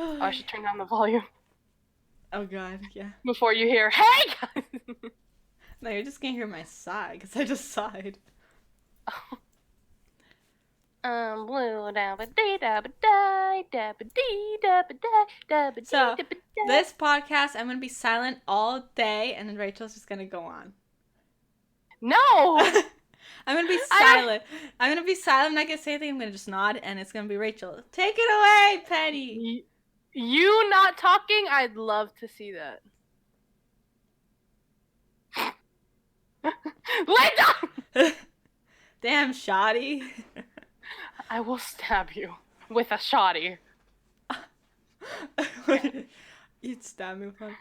Oh, I should turn down the volume Oh god, yeah. before you hear, hey guys! No, you're just gonna hear my sigh, because I just sighed. Blue da ba dee da ba die da ba dee da ba die da ba dee So, da ba die. this podcast, I'm gonna be silent all day, and then Rachel's just gonna go on. No! I'm gonna be silent. I'm gonna be silent, I'm not gonna say anything, I'm gonna just nod, and it's gonna be Rachel. Take it away, Penny! You not talking? I'd love to see that. Lay down! Damn, shoddy. I will stab you with a shoddy. You'd stab me with one.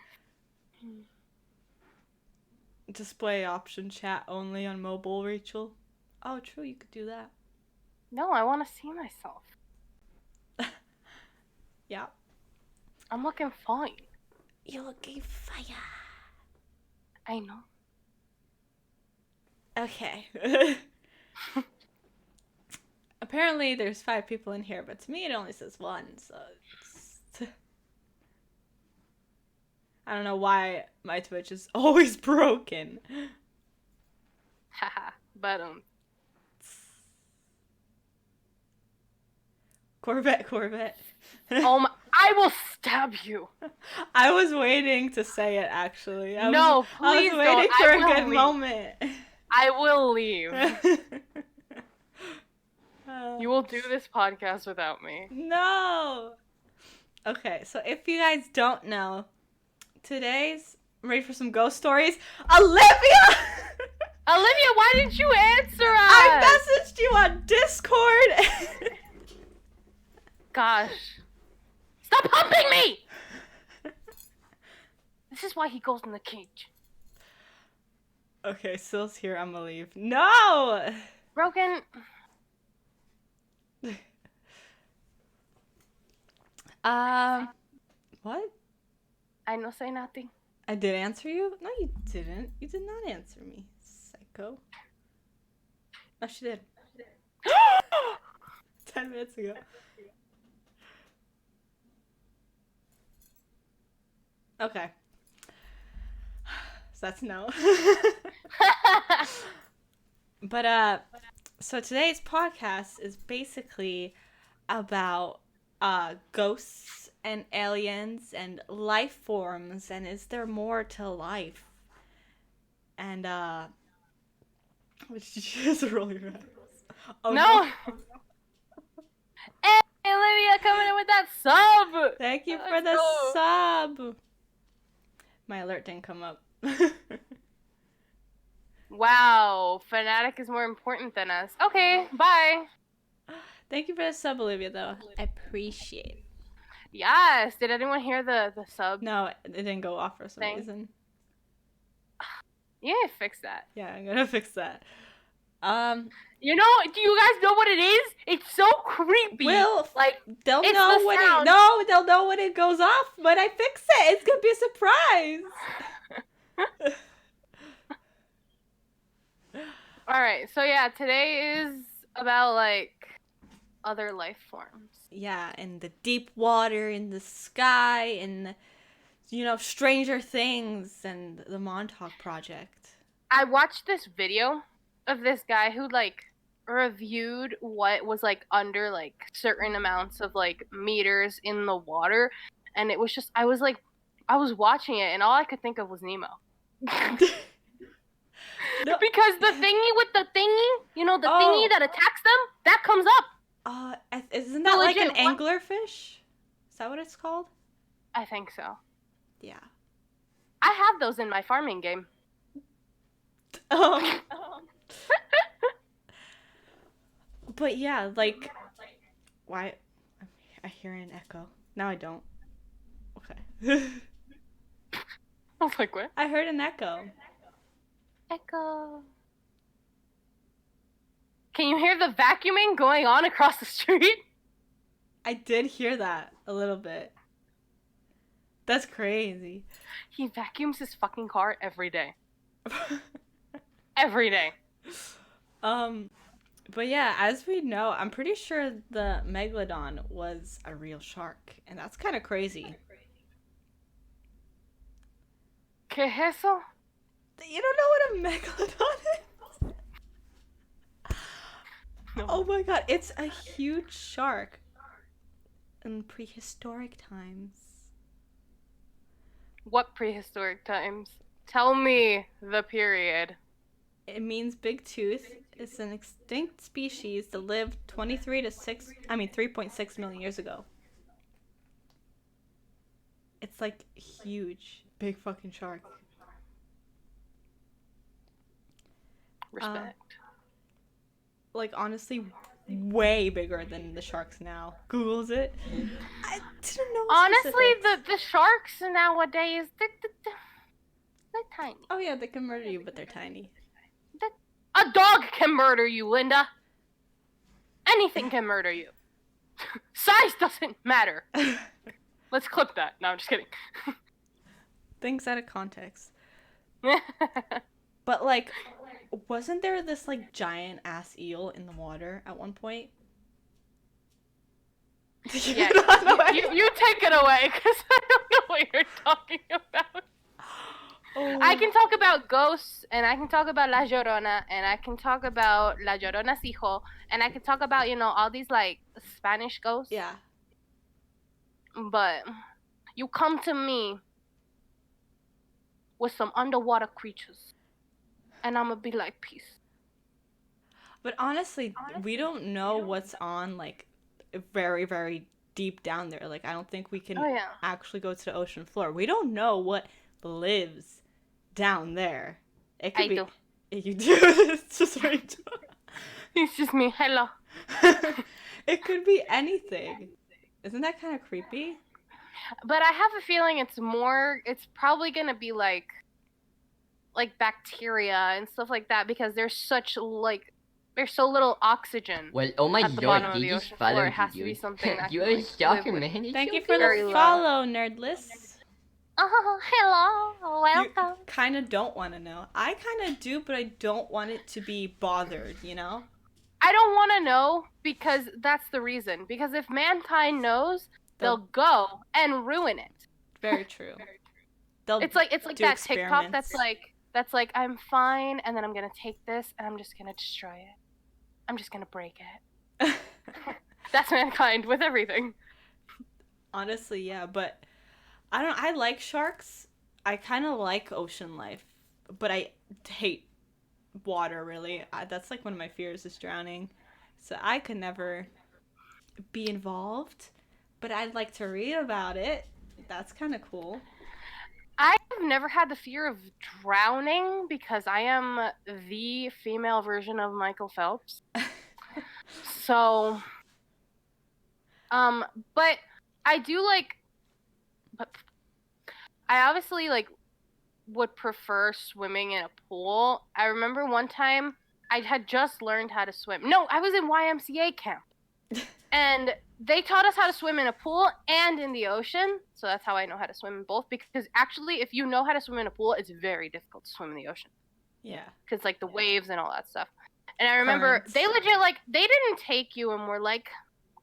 Display option chat only on mobile, Rachel. Oh, true, you could do that. No, I want to see myself. Yeah. I'm looking fine. You're looking fire. I know. Okay. Apparently there's 5 people in here, but to me it only says 1, so it's... I don't know why my Twitch is always broken. Haha, but Corvette. oh my, I will stab you. I was waiting to say it, actually. I No, was please waiting don't. for I a will good leave. moment. I will leave. You will do this podcast without me. No! Okay, so if you guys don't know, today's... I'm ready for some ghost stories. Olivia! Olivia, why didn't you answer us? I messaged you on Discord! Gosh. Stop humping me! This is why he goes in the cage. Okay, Syl's here, I'm gonna leave. No! Broken. What? I no say nothing. I did answer you? No, you didn't. You did not answer me, psycho. No, she did. 10 minutes ago. Okay. So that's no. But, so today's podcast is basically about, ghosts and aliens and life forms, and is there more to life? And, did you just roll your eyes? Oh, no. Hey, Olivia, coming in with that sub. Thank you for Let's the go. sub. My alert didn't come up. Wow, Fanatic is more important than us. Okay, bye. Thank you for the sub, Olivia, though. I appreciate it. Yes. Did anyone hear the sub? No, it didn't go off for some reason. You need to fix that. Yeah, I'm gonna fix that. You know, do you guys know what it is? It's so creepy. Well, like, they'll it's know the when sound. they'll know when it goes off when I fix it. It's gonna be a surprise. Alright, so yeah, today is about, like, other life forms. Yeah, in the deep water, in the sky, in, Stranger Things and the Montauk Project. I watched this video of this guy who, like, reviewed what was, like, under, like, certain amounts of, like, meters in the water, and it was just, I was watching it, and all I could think of was Nemo. No. Because the thingy with the thingy, the thingy that attacks them, that comes up. Isn't that like an anglerfish? Is that what it's called? I think so. Yeah. I have those in my farming game. But yeah, like, why? I hear an echo. Now I don't. Okay. I was like, what? I heard an echo. Echo. Can you hear the vacuuming going on across the street? I did hear that a little bit. That's crazy. He vacuums his fucking car every day. Every day. But yeah, as we know, I'm pretty sure the megalodon was a real shark, and that's kind of crazy. ¿Qué es eso? You don't know what a megalodon is? No. Oh my god, it's a huge shark in prehistoric times. What prehistoric times? Tell me the period. It means big tooth. It's an extinct species that lived 23 to 6, I mean 3.6 million years ago. It's like huge, big fucking shark. Um, Respect. like honestly, way bigger than the sharks now. Google's it. I didn't know Honestly, specifics. the sharks nowadays, they're tiny. Oh yeah, they can murder you, but they're tiny. A dog can murder you, Linda. Anything can murder you. Size doesn't matter. Let's clip that. No, I'm just kidding. Things out of context. But like, wasn't there this like giant ass eel in the water at one point? Yeah, you take it away because I don't know what you're talking about. Oh. I can talk about ghosts, and I can talk about La Llorona, and I can talk about La Llorona's hijo, and I can talk about, all these, like, Spanish ghosts. Yeah. But you come to me with some underwater creatures, and I'm gonna be like, peace. But honestly, we don't know what's on like very, very deep down there. Like I don't think we can Oh, yeah. actually go to the ocean floor. We don't know what lives down there. It could I be do. you do. It's just right. It's just me. Hello. It could be anything. Isn't that kind of creepy? But I have a feeling it's probably gonna be like bacteria and stuff like that because there's so little oxygen Well, oh my at the lord, bottom of did the you ocean follow floor. It has to be dude? something that You can, are a live stalker, with. man. It's Thank so you for very the low. follow, Nerdless. Oh, hello. You Welcome. kind of don't want to know. I kind of do, but I don't want it to be bothered, you know? I don't want to know because that's the reason. Because if mankind knows, they'll go and ruin it. Very true. They'll It's like do that TikTok experiments. that's like I'm fine, and then I'm gonna take this and I'm just gonna destroy it. I'm just gonna break it. That's mankind with everything. Honestly, yeah, but I like sharks. I kind of like ocean life, but I hate water really. That's like one of my fears is drowning. So I could never be involved, but I'd like to read about it. That's kind of cool. I've never had the fear of drowning because I am the female version of Michael Phelps. So, but I do but I obviously would prefer swimming in a pool. I remember one time I had just learned how to swim. No, I was in YMCA camp. And they taught us how to swim in a pool and in the ocean. So that's how I know how to swim in both. Because actually, if you know how to swim in a pool, it's very difficult to swim in the ocean. Yeah. Because, the waves and all that stuff. And I remember Currents. they legit, they didn't take you and were like,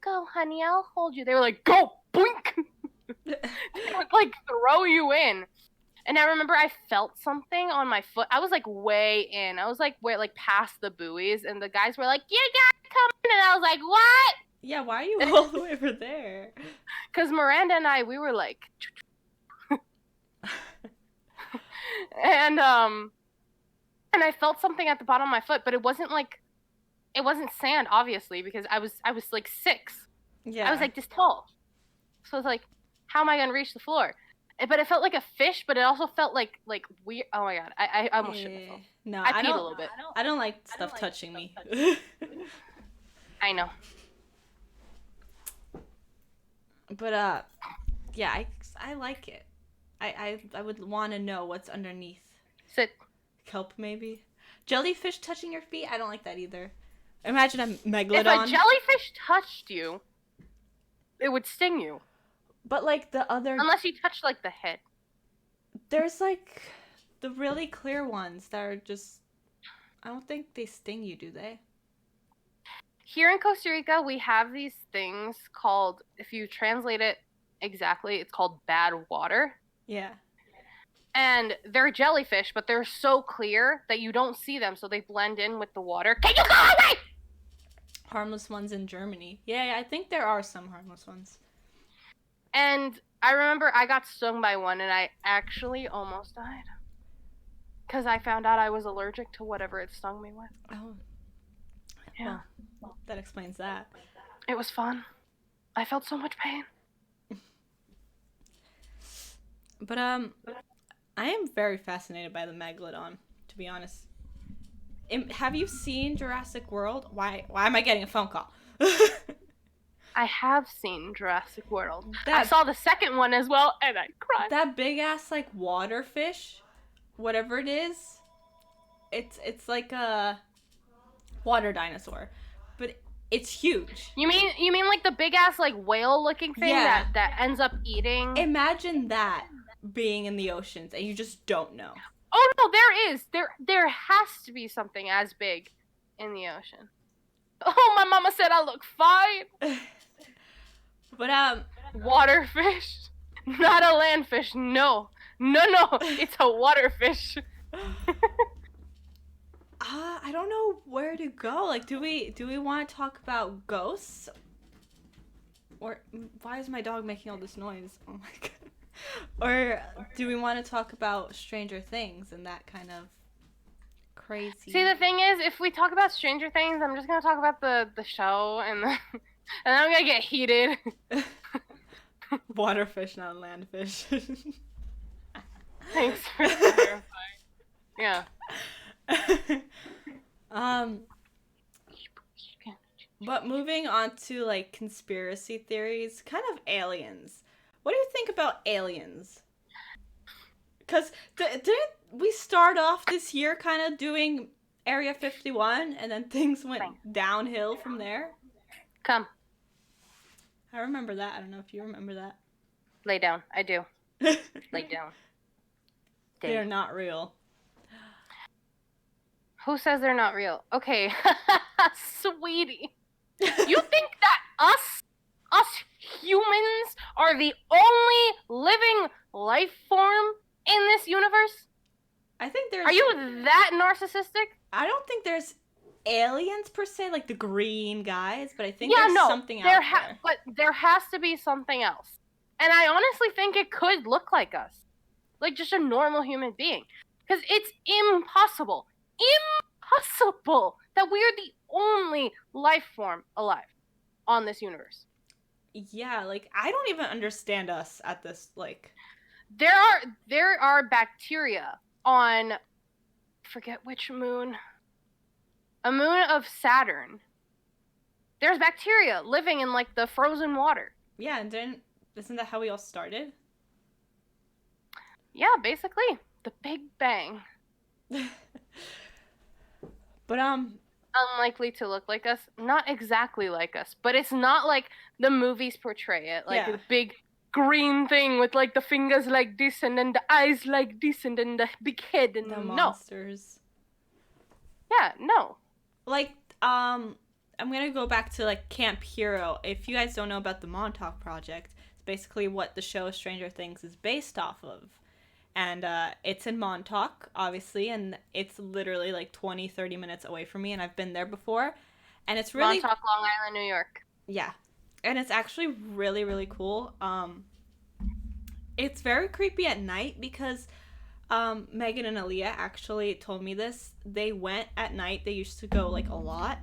go, honey, I'll hold you. They were like, go, boink. They would, throw you in. And I remember I felt something on my foot. I was, way in. I was, past the buoys. And the guys were like, you gotta come in. And I was like, what? Yeah, why are you all the way over there? Because Miranda and I, we were like... and I felt something at the bottom of my foot. But it wasn't, it wasn't sand, obviously. Because I was 6. Yeah. I was, this tall. So I was like, how am I going to reach the floor? But it felt like a fish, but it also felt like weird. Oh my god, I almost shit myself. No, I peed a little bit. I don't like stuff touching me. I know. But yeah, I like it. I would want to know what's underneath. Sit. Kelp maybe. Jellyfish touching your feet? I don't like that either. Imagine a megalodon. If a jellyfish touched you, it would sting you. But the other... Unless you touch the head. There's the really clear ones that are just... I don't think they sting you, do they? here in Costa Rica, we have these things called, if you translate it exactly, it's called bad water. Yeah. And they're jellyfish, but they're so clear that you don't see them, so they blend in with the water. Can you go away? Harmless ones in Germany. Yeah, I think there are some harmless ones. And I remember I got stung by one, and I actually almost died. Because I found out I was allergic to whatever it stung me with. Oh. Yeah. Well, that explains that. It was fun. I felt so much pain. But I am very fascinated by the megalodon, to be honest. Have you seen Jurassic World? Why am I getting a phone call? I have seen Jurassic World. That, I saw the second one as well, and I cried. That big ass like water fish, whatever it is, it's like a water dinosaur, but it's huge. You mean like the big ass like whale looking thing that ends up eating? Imagine that being in the oceans and you just don't know. Oh no, there is. There has to be something as big in the ocean. Oh, my mama said I look fine. But water fish, not a land fish. No, it's a water fish. I don't know where to go. Like, do we want to talk about ghosts? Or why is my dog making all this noise? Oh my god. Or do we want to talk about Stranger Things and that kind of crazy? See, the thing is, if we talk about Stranger Things, I'm just gonna talk about the show, and then I'm gonna get heated. Waterfish, not landfish. Thanks for clarifying. Yeah. But moving on to like conspiracy theories, kind of aliens. What do you think about aliens? Because didn't we start off this year kind of doing Area 51 and then things went downhill from there? Come. I remember that. I don't know if you remember that. Lay down. I do. Lay down. They are not real. Who says they're not real? Okay. Sweetie. You think that us humans are the only living life form in this universe? I think there's... Are you that narcissistic? I don't think there's aliens per se, like the green guys, but I think there's something out there. But there has to be something else. And I honestly think it could look like us. Like just a normal human being. Because it's impossible that we are the only life form alive on this universe. Yeah, like I don't even understand us at this, like... There are bacteria on, forget which moon, a moon of Saturn. There's bacteria living in like the frozen water. Yeah, and isn't that how we all started? Yeah, basically. The Big Bang. But unlikely to look like us. Not exactly like us, but it's not like the movies portray it. Like the big green thing with like the fingers like this and then the eyes like this and then the big head and the monsters. Yeah, no. Like, I'm gonna go back to like Camp Hero. If you guys don't know about the Montauk Project, it's basically what the show Stranger Things is based off of. And it's in Montauk, obviously, and it's literally like 20-30 minutes away from me, and I've been there before. And it's really... Montauk, Long Island, New York. Yeah. And it's actually really, really cool. It's very creepy at night because Megan and Aaliyah actually told me this. They went at night. They used to go like a lot.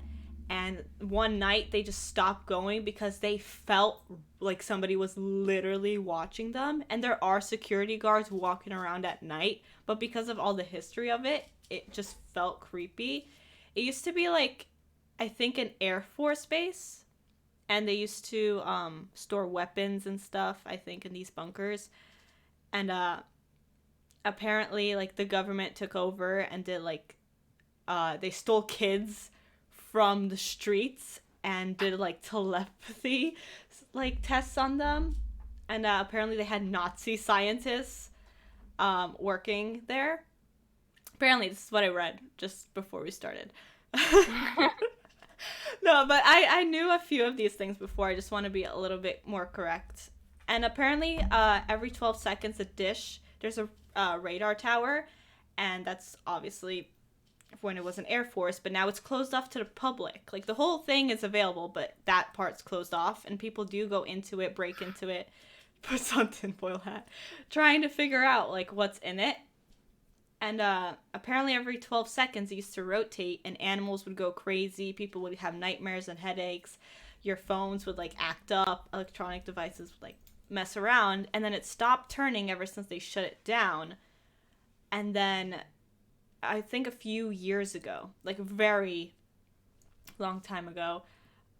And one night they just stopped going because they felt like somebody was literally watching them. And there are security guards walking around at night. But because of all the history of it, it just felt creepy. It used to be like, I think, an Air Force base. And they used to store weapons and stuff, I think, in these bunkers. And apparently, like, the government took over and did, like, they stole kids from the streets and did like telepathy like tests on them, and apparently they had Nazi scientists working there. Apparently, this is what I read just before we started. No, but I knew a few of these things before. I just want to be a little bit more correct. And apparently, every 12 seconds, there's a radar tower, and that's obviously when it was an Air Force, but now it's closed off to the public. Like, the whole thing is available, but that part's closed off, and people do go into it, break into it, puts on tinfoil hat, trying to figure out, like, what's in it. And apparently every 12 seconds it used to rotate, and animals would go crazy, people would have nightmares and headaches, your phones would, like, act up, electronic devices would, like, mess around, and then it stopped turning ever since they shut it down. And then I think a few years ago, like a very long time ago,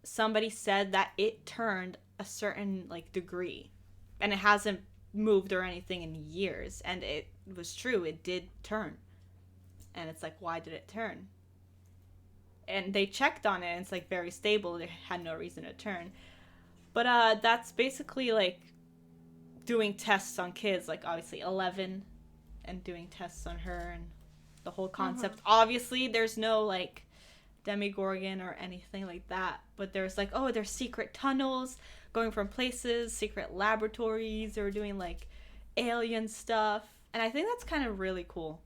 somebody said that it turned a certain like degree, and it hasn't moved or anything in years, and it was true, it did turn. And it's like, why did it turn? And they checked on it, and it's like very stable, it had no reason to turn. But that's basically like doing tests on kids, like obviously 11, and doing tests on her, and the whole concept. Obviously, there's no, like, Demigorgon or anything like that, but there's, like, oh, there's secret tunnels going from places, secret laboratories, or doing, like, alien stuff, and I think that's kind of really cool.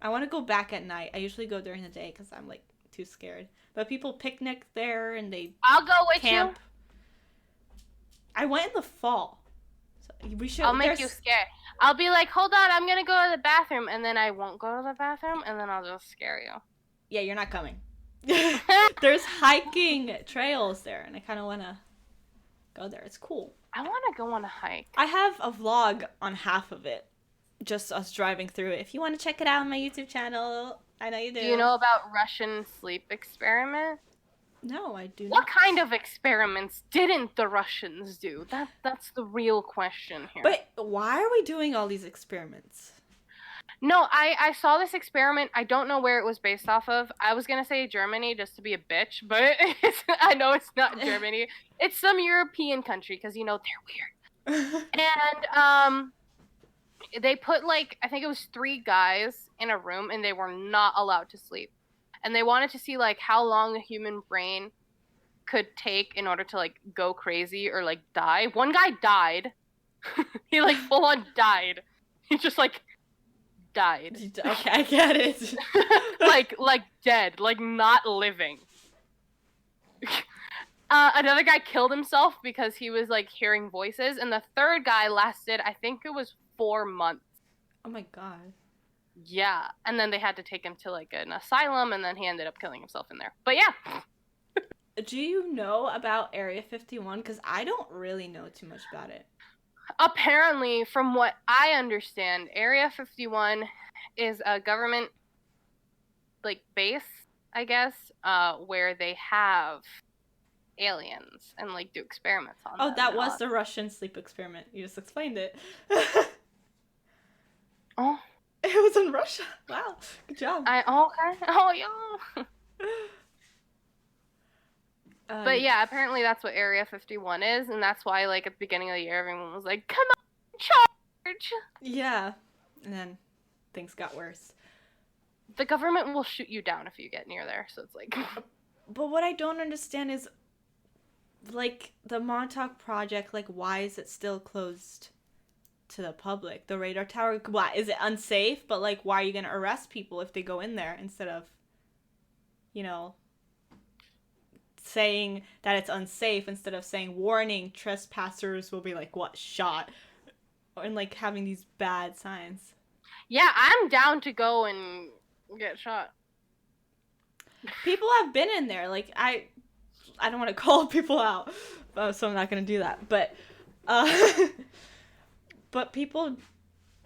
I want to go back at night. I usually go during the day because I'm, like, too scared. But people picnic there, and they I'll go with camp. you. I went in the fall. So we should. I'll make you scared. I'll be like, hold on, I'm gonna go to the bathroom, and then I won't go to the bathroom, and then I'll just scare you. Yeah, you're not coming. There's hiking trails there, and I kind of want to go there. It's cool. I want to go on a hike. I have a vlog on half of it, just us driving through it. If you want to check it out on my YouTube channel, I know you do. Do you know about Russian sleep experiment? No, I do not. What kind of experiments didn't the Russians do? That's the real question here. But why are we doing all these experiments? No, I saw this experiment. I don't know where it was based off of. I was going to say Germany just to be a bitch, but I know it's not Germany. It's some European country because, you know, they're weird. And they put, like, I think it was 3 guys in a room, and they were not allowed to sleep. And they wanted to see, like, how long the human brain could take in order to, like, go crazy or, like, die. One guy died. He, like, full on died. He just, like, died. Okay, I get it. like dead, like not living. Another guy killed himself because he was like hearing voices, and the third guy lasted, I think it was 4 months. Oh my god. Yeah, and then they had to take him to like an asylum, and then he ended up killing himself in there. But yeah. Do you know about Area 51? Because I don't really know too much about it. Apparently, from what I understand, Area 51 is a government like base, I guess, where they have aliens and like do experiments on them. Oh, that was the Russian sleep experiment. You just explained it. Oh. It was in Russia. Wow. Good job. Okay. Oh, yeah. But yeah, apparently that's what Area 51 is, and that's why, like, at the beginning of the year, everyone was like, come on, charge! Yeah. And then things got worse. The government will shoot you down if you get near there, so it's like... But what I don't understand is, like, the Montauk Project, like, why is it still closed to the public? The radar tower, why? Is it unsafe? But, like, why are you gonna arrest people if they go in there instead of, you know... saying that it's unsafe instead of saying warning trespassers will be like shot, and like having these bad signs. Yeah, I'm down to go and get shot. People have been in there, like I don't want to call people out, so I'm not gonna do that, but but people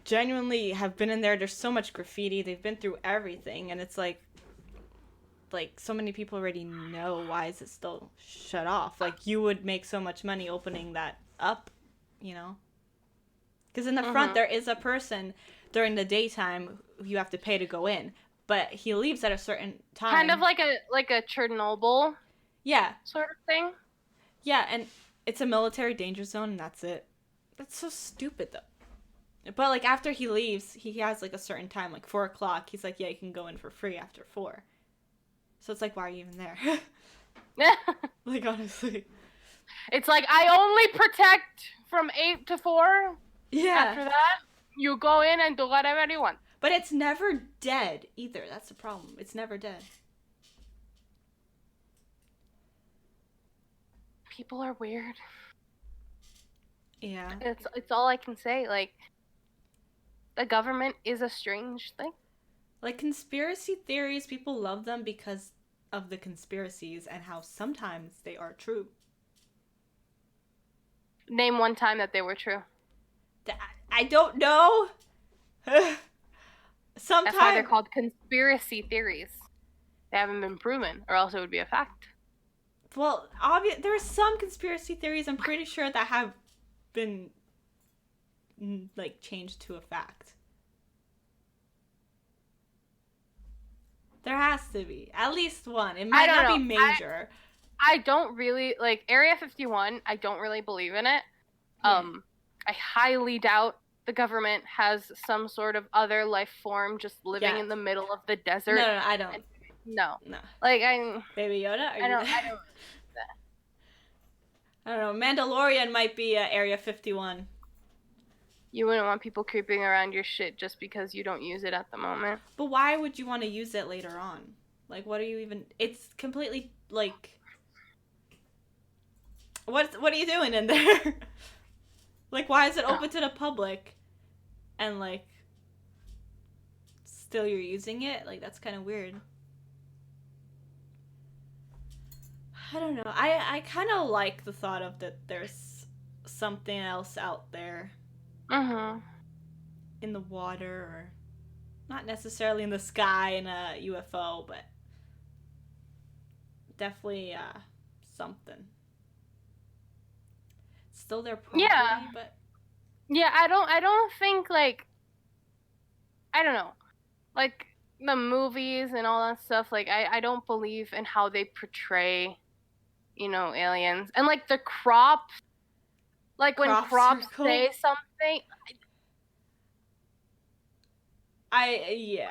genuinely have been in there. There's so much graffiti, they've been through everything, and it's like so many people already know, why is it still shut off? Like, you would make so much money opening that up, you know? Because in the front, there is a person during the daytime who you have to pay to go in, but he leaves at a certain time. Kind of like a Chernobyl, yeah, sort of thing. Yeah, and it's a military danger zone, and that's it. That's so stupid, though. But like after he leaves, he has like a certain time, like 4 o'clock. He's like, yeah, you can go in for free after 4. So it's like, why are you even there? Like, honestly. It's like, I only protect from 8 to 4. Yeah. After that, you go in and do whatever you want. But it's never dead either. That's the problem. It's never dead. People are weird. Yeah. It's all I can say. Like, the government is a strange thing. Like, conspiracy theories, people love them because of the conspiracies and how sometimes they are true. Name one time that they were true. I don't know. Sometimes. That's why they're called conspiracy theories. They haven't been proven, or else it would be a fact. Well, there are some conspiracy theories I'm pretty sure that have been, like, changed to a fact. There has to be. At least one. It might not be major. I don't really, like, Area 51, I don't really believe in it. Yeah. I highly doubt the government has some sort of other life form just living in the middle of the desert. No, I don't. No. No. Like, Baby Yoda? I don't I don't know. Mandalorian might be Area 51. You wouldn't want people creeping around your shit just because you don't use it at the moment. But why would you want to use it later on? Like, what are you even... It's completely, like... What are you doing in there? Like, why is it open to the public? And, like... Still you're using it? Like, that's kind of weird. I don't know. I kind of like the thought of that there's something else out there. In the water, or not necessarily in the sky in a UFO, but definitely something. Still their property, but yeah, I don't think, like, I don't know, like the movies and all that stuff. Like, I don't believe in how they portray, you know, aliens, and like the crops. Like when crops say something. I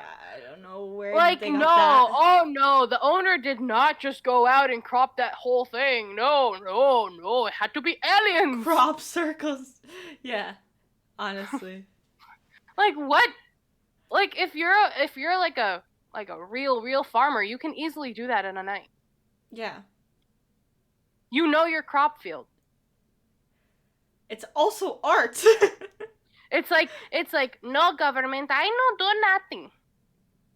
don't know where. Like, no, oh no, the owner did not just go out and crop that whole thing. No, it had to be aliens. Crop circles. Yeah, honestly. Like, what? Like, if you're like a real farmer, you can easily do that in a night. Yeah. You know your crop field. It's also art. It's like, no government, I no do nothing.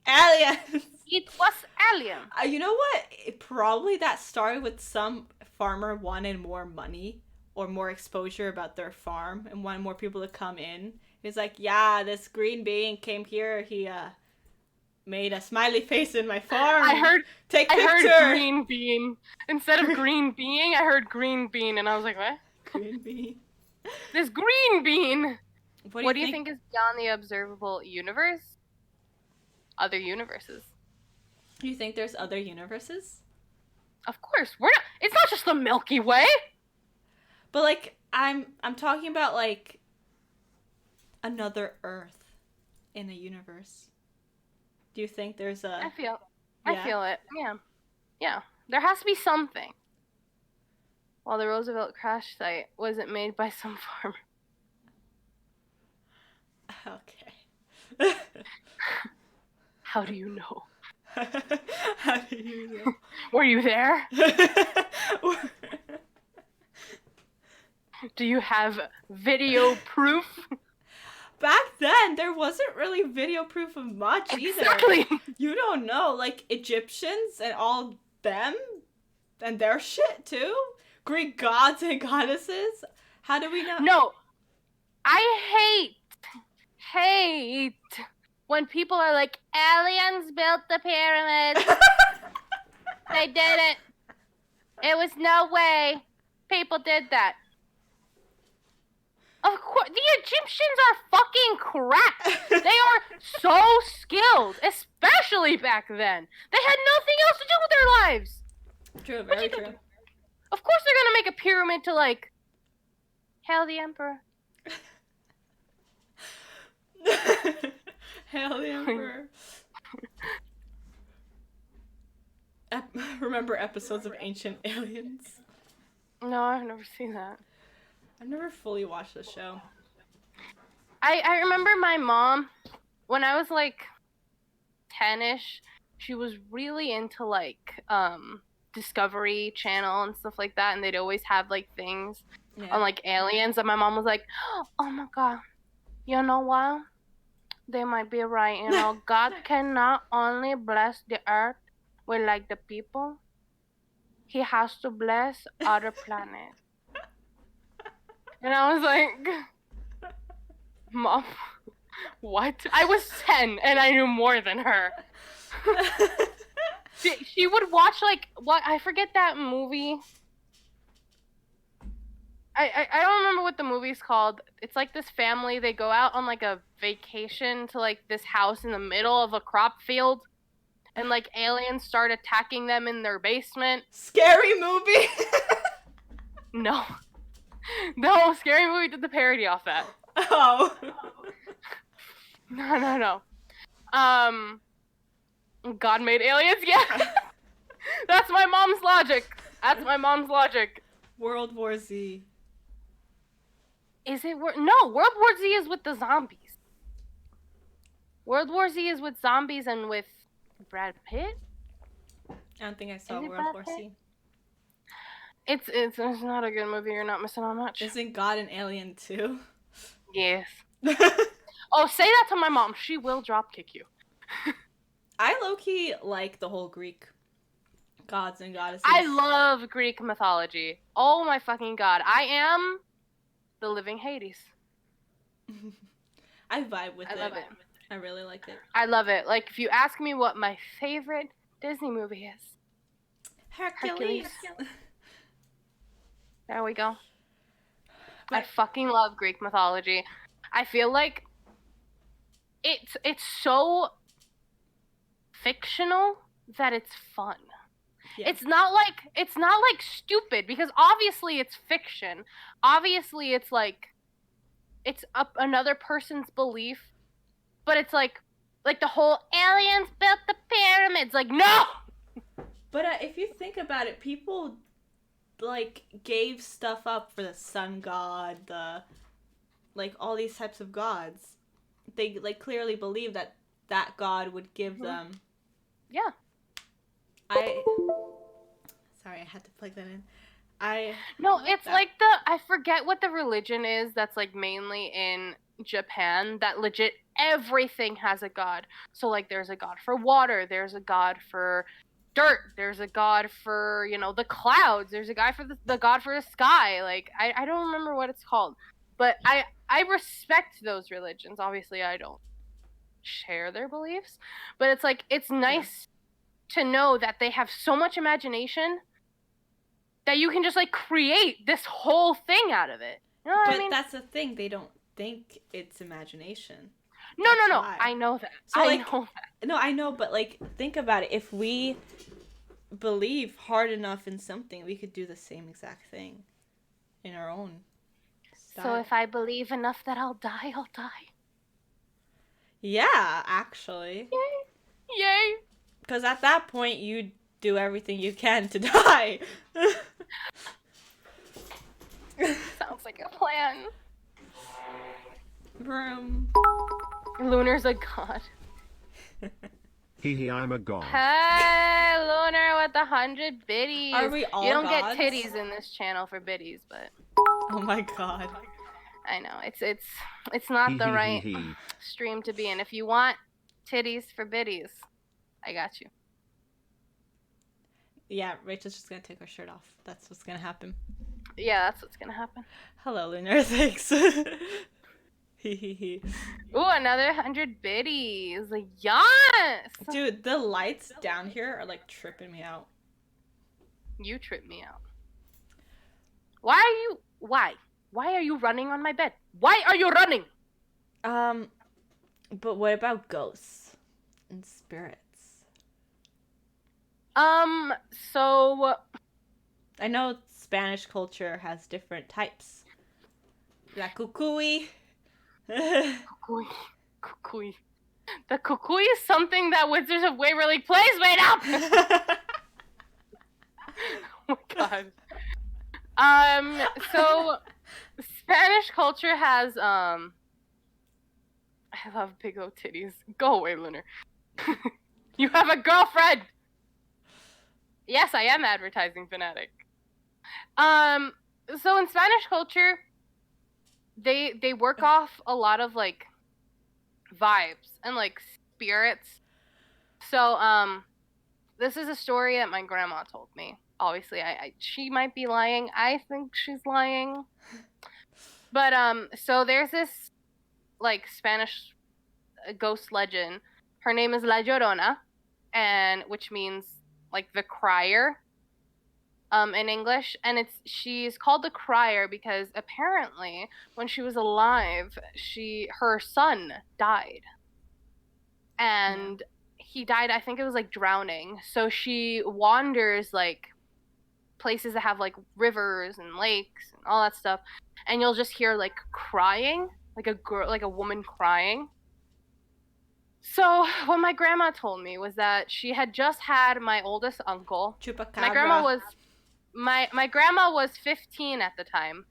Aliens. It was alien. You know what? Probably that started with some farmer wanted more money or more exposure about their farm and wanted more people to come in. He's like, yeah, this green bean came here. He made a smiley face in my farm. I heard picture. Green bean. Instead of green being, I heard green bean, and I was like, what? Green bean. This green bean. What do you think is beyond the observable universe? Other universes. Do you think there's other universes? Of course. It's not just the Milky Way. But, like, I'm talking about, like, another Earth in a universe. Do you think there's a... I feel it. Yeah. There has to be something. While the Roosevelt crash site wasn't made by some farmer. Okay. How do you know? How do you know? Were you there? Do you have video proof? Back then, there wasn't really video proof of much Exactly. either. You don't know. Like, Egyptians and all them and their shit, too? Greek gods and goddesses? How do we know? No. I hate when people are like, aliens built the pyramids. They did it. It was no way. People did that. Of course, the Egyptians are fucking crap. They are so skilled, especially back then. They had nothing else to do with their lives. True, very true. Of course they're gonna make a pyramid to, like, hail the emperor. Hail the emperor. remember episodes of Ancient Aliens? No, I've never seen that. I've never fully watched the show. I remember my mom, when I was like 10-ish, she was really into like Discovery Channel and stuff like that, and they'd always have like things on like aliens, and my mom was like, oh my god, you know what? They might be right, you know. God cannot only bless the earth with like the people, he has to bless other planets. And I was like, Mom, what? I was 10 and I knew more than her. She would watch like, what, I forget that movie. I don't remember what the movie's called. It's like this family, they go out on like a vacation to like this house in the middle of a crop field, and like aliens start attacking them in their basement. Scary Movie? No. No, Scary Movie did the parody off that. Oh. No. God made aliens? Yeah. That's my mom's logic. World War Z. Is it? No, World War Z is with the zombies. World War Z is with zombies and with Brad Pitt? I don't think I saw World War Z. It's not a good movie. You're not missing on much. Isn't God an alien too? Yes. Oh, say that to my mom. She will drop kick you. I low-key like the whole Greek gods and goddesses. I love Greek mythology. Oh my fucking god. I am the living Hades. I vibe with it. I love it. I really like it. I love it. Like, if you ask me what my favorite Disney movie is, Hercules. There we go. I fucking love Greek mythology. I feel like it's so fictional that it's fun. Yeah. It's not like stupid, because obviously it's fiction. Obviously it's like it's another person's belief, but it's like the whole aliens built the pyramids. Like, no. But if you think about it, people like gave stuff up for the sun god, the like all these types of gods. They like clearly believe that god would give them. Yeah. Sorry, I had to plug that in. No, it's like I forget what the religion is that's like mainly in Japan, that legit everything has a god. So like there's a god for water, there's a god for dirt, there's a god for, you know, the clouds, there's a guy for the god for the sky. Like I don't remember what it's called. But I respect those religions. Obviously I don't share their beliefs, but it's like it's nice to know that they have so much imagination that you can just like create this whole thing out of it. You know what I mean? But that's the thing, they don't think it's imagination. No. I know that. So, I know that. No, I know, but like think about it. If we believe hard enough in something, we could do the same exact thing in our own style. So if I believe enough that I'll die, I'll die. Yeah, actually. Yay. Because at that point, you do everything you can to die. Sounds like a plan. Vroom. Lunar's a god. Hee, I'm a god. Hey, Lunar with 100 biddies. Are we all You don't gods? get titties in this channel for biddies, but... Oh my god. I know, it's not the right stream to be in. If you want titties for biddies, I got you. Yeah, Rachel's just gonna take her shirt off. That's what's gonna happen. Yeah, that's what's gonna happen. Hello, Lunar. Thanks. Ooh, another 100 biddies. Yes! Dude, the lights down here are like tripping me out. You trip me out. Why? Why are you running on my bed? Why are you running? But what about ghosts and spirits? So... I know Spanish culture has different types. La cucuy. Cucuy. The cucuy is something that Wizards of Waverly Place made up! Oh my god. So Spanish culture has I love big old titties. Go away, Lunar. You have a girlfriend. Yes, I am advertising fanatic. Um, so in Spanish culture, they work off a lot of like vibes and like spirits. So this is a story that my grandma told me. Obviously, she might be lying. I think she's lying. But so there's this like Spanish ghost legend. Her name is La Llorona, and which means like the crier in English, and she's called the crier because apparently when she was alive, her son died. And he died, I think it was like drowning. So she wanders like places that have like rivers and lakes and all that stuff, and you'll just hear like crying, like a girl, like a woman crying. So what my grandma told me was that she had just had my oldest uncle. My grandma Chupacabra. was my grandma was 15 at the time.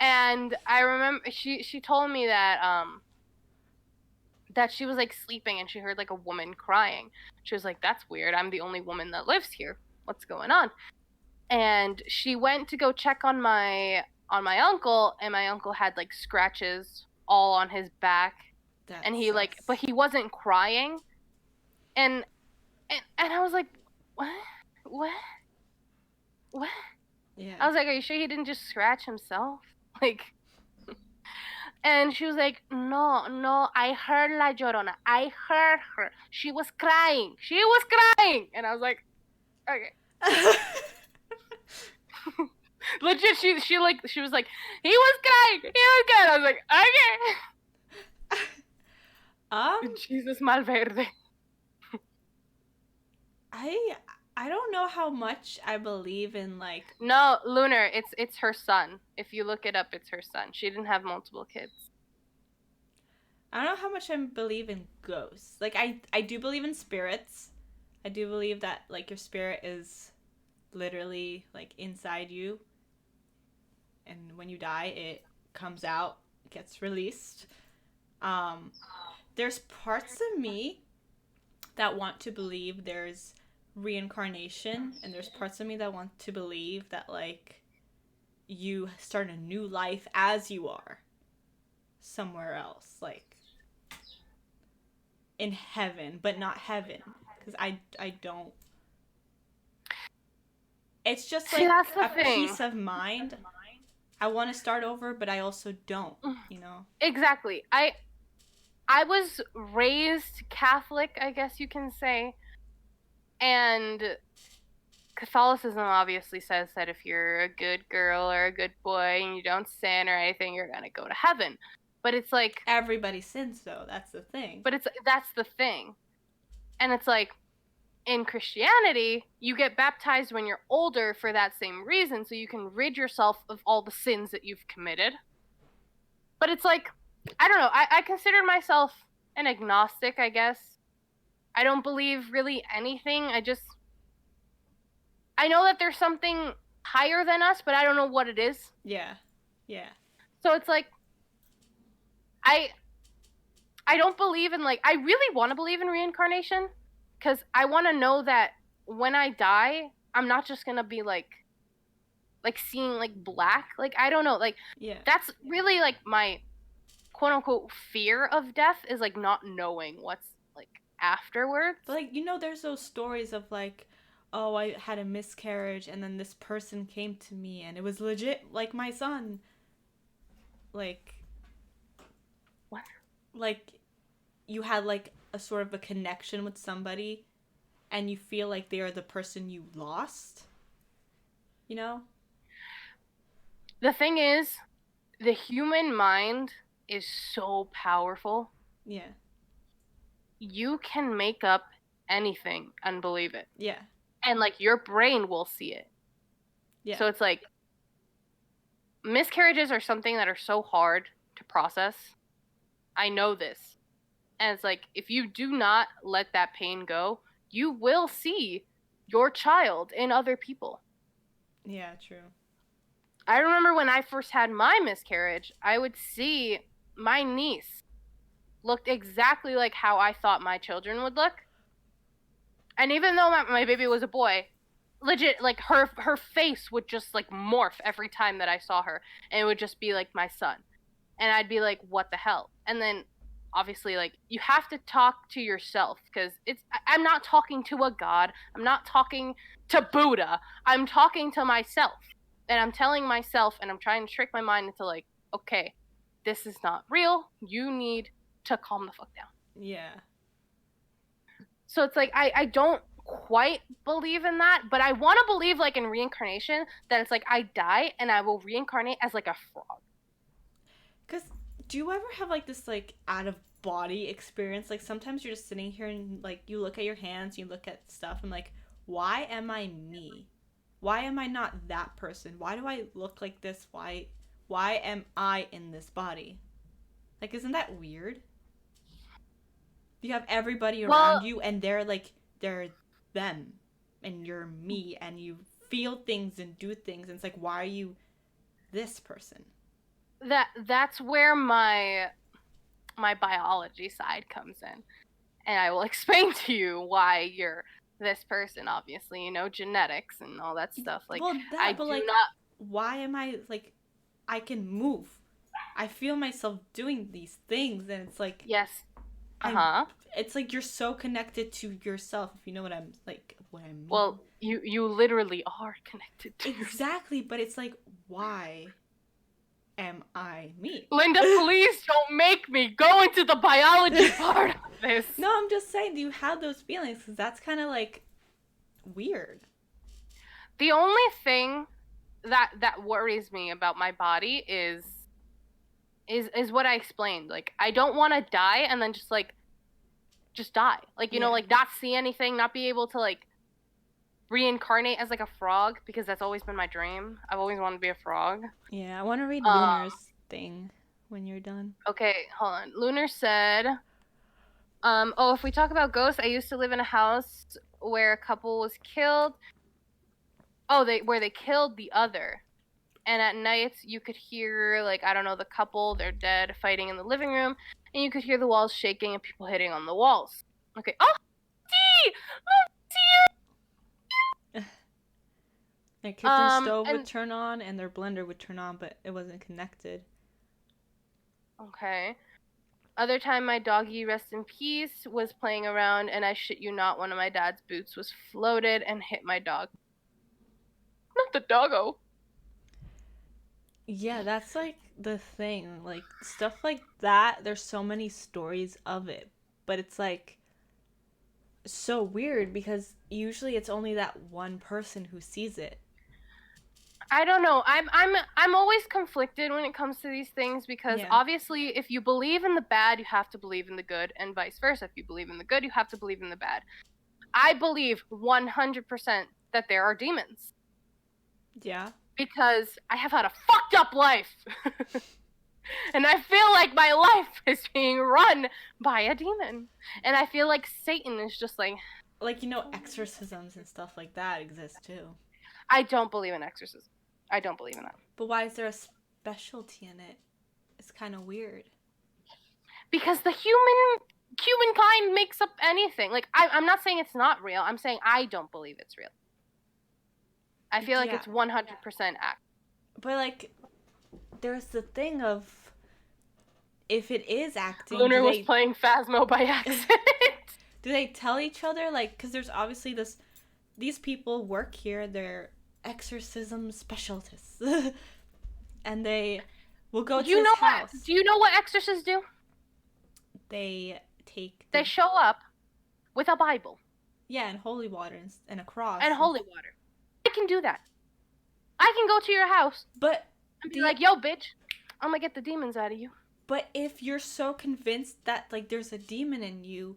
And I remember she told me that she was like sleeping and she heard like a woman crying. She was like, "That's weird. I'm the only woman that lives here. What's going on?" And she went to go check on my uncle, and my uncle had like scratches all on his back, That and he like, but sucks. he wasn't crying. And I was like, "What? What? What?" Yeah. I was like, "Are you sure he didn't just scratch himself?" Like, and she was like, "No, no, I heard La Llorona. I heard her. She was crying. She was crying." And I was like, "Okay." Legit, she was like, "He was crying. He was crying." I was like, um, "Okay." Jesus Malverde. I I don't know how much I believe in like No, Lunar. It's her son. If you look it up, it's her son. She didn't have multiple kids. I don't know how much I believe in ghosts. Like I do believe in spirits. I do believe that like your spirit is literally like inside you, and when you die it comes out, gets released. Um there's parts of me that want to believe there's reincarnation, and there's parts of me that want to believe that like you start a new life as you are somewhere else, like in heaven, but not heaven, because I don't. It's just See, like that's the a thing. peace of mind. I want to start over, but I also don't. You know. Exactly. I was raised Catholic, I guess you can say, and Catholicism obviously says that if you're a good girl or a good boy and you don't sin or anything, you're gonna go to heaven. But it's like, Everybody sins, though. That's the thing. but it's that's the thing, and it's like in Christianity, you get baptized when you're older for that same reason, so you can rid yourself of all the sins that you've committed. But it's like, I don't know. I consider myself an agnostic, I guess. I don't believe really anything. I know that there's something higher than us, but I don't know what it is. Yeah. Yeah. So it's like I I don't believe in like I really want to believe in reincarnation cuz I want to know that when I die, I'm not just going to be like seeing like black. Like I don't know, like Yeah. that's really like my quote unquote fear of death is like not knowing what's like afterwards. But like there's those stories of like, oh, I had a miscarriage, and then this person came to me, and it was legit like my son. Like, What? like you had like a sort of a connection with somebody, and you feel like they are the person you lost. You know? The thing is, the human mind is so powerful. Yeah. You can make up anything and believe it. Yeah. And like your brain will see it. Yeah. So it's like miscarriages are something that are so hard to process. I know this. And it's like if you do not let that pain go, you will see your child in other people. Yeah, true. I remember when I first had my miscarriage, I would see my niece looked exactly like how I thought my children would look. And even though my baby was a boy, legit, like her face would just like morph every time that I saw her, and it would just be like my son. And I'd be like, what the hell? And then obviously, like, you have to talk to yourself, because I'm not talking to a god, I'm not talking to Buddha, I'm talking to myself. And I'm telling myself, and I'm trying to trick my mind into like, okay, this is not real, you need to calm the fuck down. Yeah. So it's like I don't quite believe in that, but I want to believe like in reincarnation, that it's like I die and I will reincarnate as like a frog. Cause do you ever have like this like out of body experience? Like sometimes you're just sitting here and like you look at your hands, you look at stuff, and like, why am I me? Why am I not that person? Why do I look like this? Why am I in this body? Like, isn't that weird? You have everybody Well, around you and they're them and you're me and you feel things and do things, and it's like, why are you this person? that's where my biology side comes in, and I will explain to you why you're this person. Obviously, genetics and all that stuff. Like, Well, I that, but do like, not. why am I like, I can move. I feel myself doing these things, and it's like, Yes. I, Uh-huh. it's like you're so connected to yourself, if you know what I mean. Well, you literally are connected to Exactly, but it's like, why am I me? Linda, please don't make me go into the biology part of this. No, I'm just saying, do you have those feelings? Because that's kind of like weird. The only thing that worries me about my body is what I explained. Like, I don't want to die and then just die. Like, Yeah. like not see anything, not be able to like reincarnate as like a frog, because that's always been my dream. I've always wanted to be a frog. Yeah, I want to read Um, Lunar's thing when you're done. okay, hold on. Lunar said, oh, if we talk about ghosts, I used to live in a house where a couple was killed. Oh, where they killed the other. And at nights you could hear, like, I don't know, the couple, they're dead, fighting in the living room, and you could hear the walls shaking and people hitting on the walls. Okay. Oh, D! Oh, Their kitchen dear! stove would And turn on and their blender would turn on, but it wasn't connected. okay. Other time, my doggy, rest in peace, was playing around, and I shit you not, one of my dad's boots was floated and hit my dog. Not the doggo. Yeah, that's like the thing. Like stuff like that, there's so many stories of it. But it's like so weird because usually it's only that one person who sees it. I don't know. I'm always conflicted when it comes to these things, because Yeah. obviously if you believe in the bad, you have to believe in the good, and vice versa. If you believe in the good, you have to believe in the bad. I believe 100% that there are demons, Yeah. because I have had a fucked up life. And I feel like my life is being run by a demon. And I feel like Satan is just like, Like, exorcisms and stuff like that exist too. I don't believe in exorcism. I don't believe in that. But why is there a specialty in it? It's kind of weird. Because the humankind makes up anything. Like, I'm not saying it's not real. I'm saying I don't believe it's real. I feel like Yeah. it's 100% act. But like, there's the thing of if it is acting. Lunar was playing Phasmo by accident. Do they tell each other, like, because there's obviously these people work here, they're exorcism specialists, and they will go to his house. Do you know what exorcists do? They They show up with a Bible. Yeah, and holy water and a cross. And holy water. I can do that. I can go to your house. But and be like, yo, bitch, I'm gonna get the demons out of you. But if you're so convinced that, like, there's a demon in you,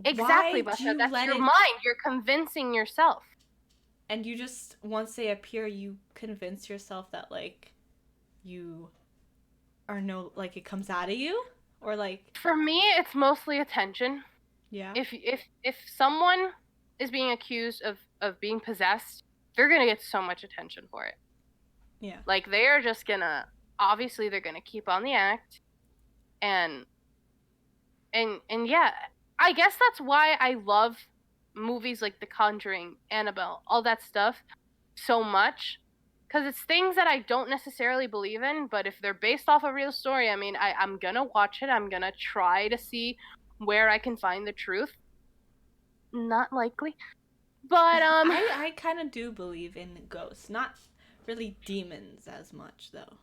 exactly, Basha, that's your mind. You're convincing yourself. And you just, once they appear, you convince yourself that, like, you are like, it comes out of you? Or, like... For me, it's mostly attention. Yeah. If someone is being accused of being possessed, they're gonna get so much attention for it. Yeah. Like, they are just gonna, obviously they're gonna keep on the act, and yeah, I guess that's why I love movies like The Conjuring, Annabelle, all that stuff so much, because it's things that I don't necessarily believe in, but if they're based off a real story, I mean, I'm gonna watch it. I'm gonna try to see where I can find the truth. Not likely, but I kind of do believe in ghosts, not really demons as much though.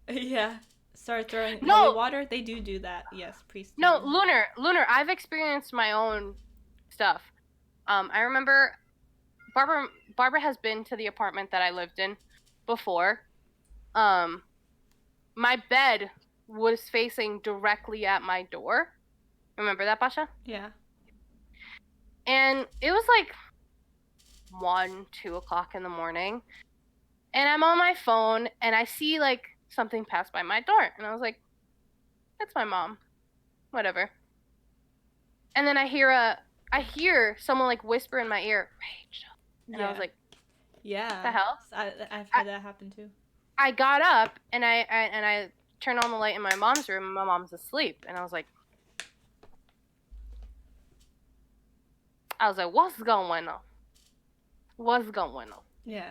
Yeah. Start throwing holy no, water. They do that. Yes, priests do no, that. Lunar. I've experienced my own stuff. I remember Barbara has been to the apartment that I lived in before. Um, my bed was facing directly at my door. Remember that, Basha? Yeah. And it was like 1, 2 o'clock in the morning. And I'm on my phone and I see like something pass by my door. And I was like, that's my mom. Whatever. And then I hear someone like whisper in my ear, Rachel. And I was like, yeah. the hell? I've had that happen too. I got up and I turned on the light in my mom's room and my mom's asleep. And I was like, what's going on? What's going on? Yeah.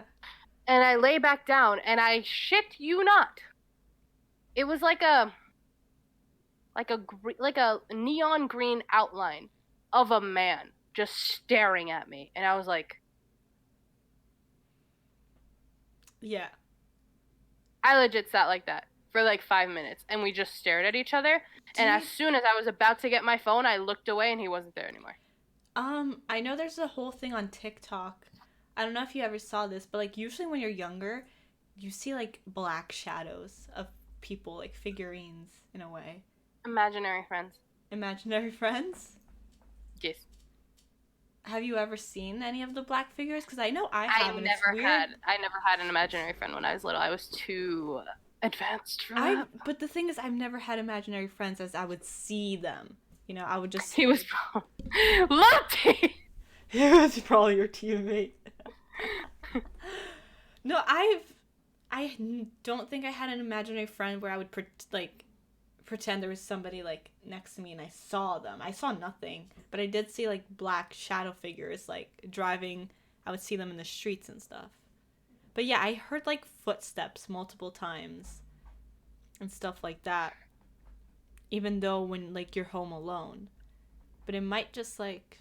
And I lay back down and I shit you not. It was like a neon green outline of a man just staring at me. And I was like, yeah. I legit sat like that for like 5 minutes and we just stared at each other. And as soon as I was about to get my phone, I looked away and he wasn't there anymore. I know there's a whole thing on TikTok. I don't know if you ever saw this, but like usually when you're younger, you see like black shadows of people, like figurines in a way. Imaginary friends. Imaginary friends? Yes. Have you ever seen any of the black figures? Because I know I I haven't. never had an imaginary friend when I was little. I was too advanced for that. But the thing is, I've never had imaginary friends as I would see them. You know, I would just. He was Lottie. He was probably your teammate. No, I don't think I had an imaginary friend where I would pretend there was somebody like next to me and I saw them. I saw nothing, but I did see like black shadow figures like driving. I would see them in the streets and stuff. But yeah, I heard like footsteps multiple times and stuff like that. Even though when like you're home alone. But it might just like